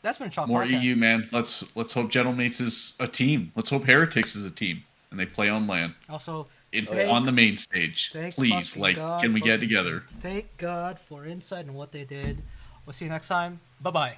That's been Chalk More Podcast. EU, man. Let's hope Gentlemates is a team. Let's hope Heretics is a team, and they play on LAN Also, on the main stage. thank Please, fucking like, God can we for- get together? Thank God for insight and what they did. We'll see you next time. Bye bye.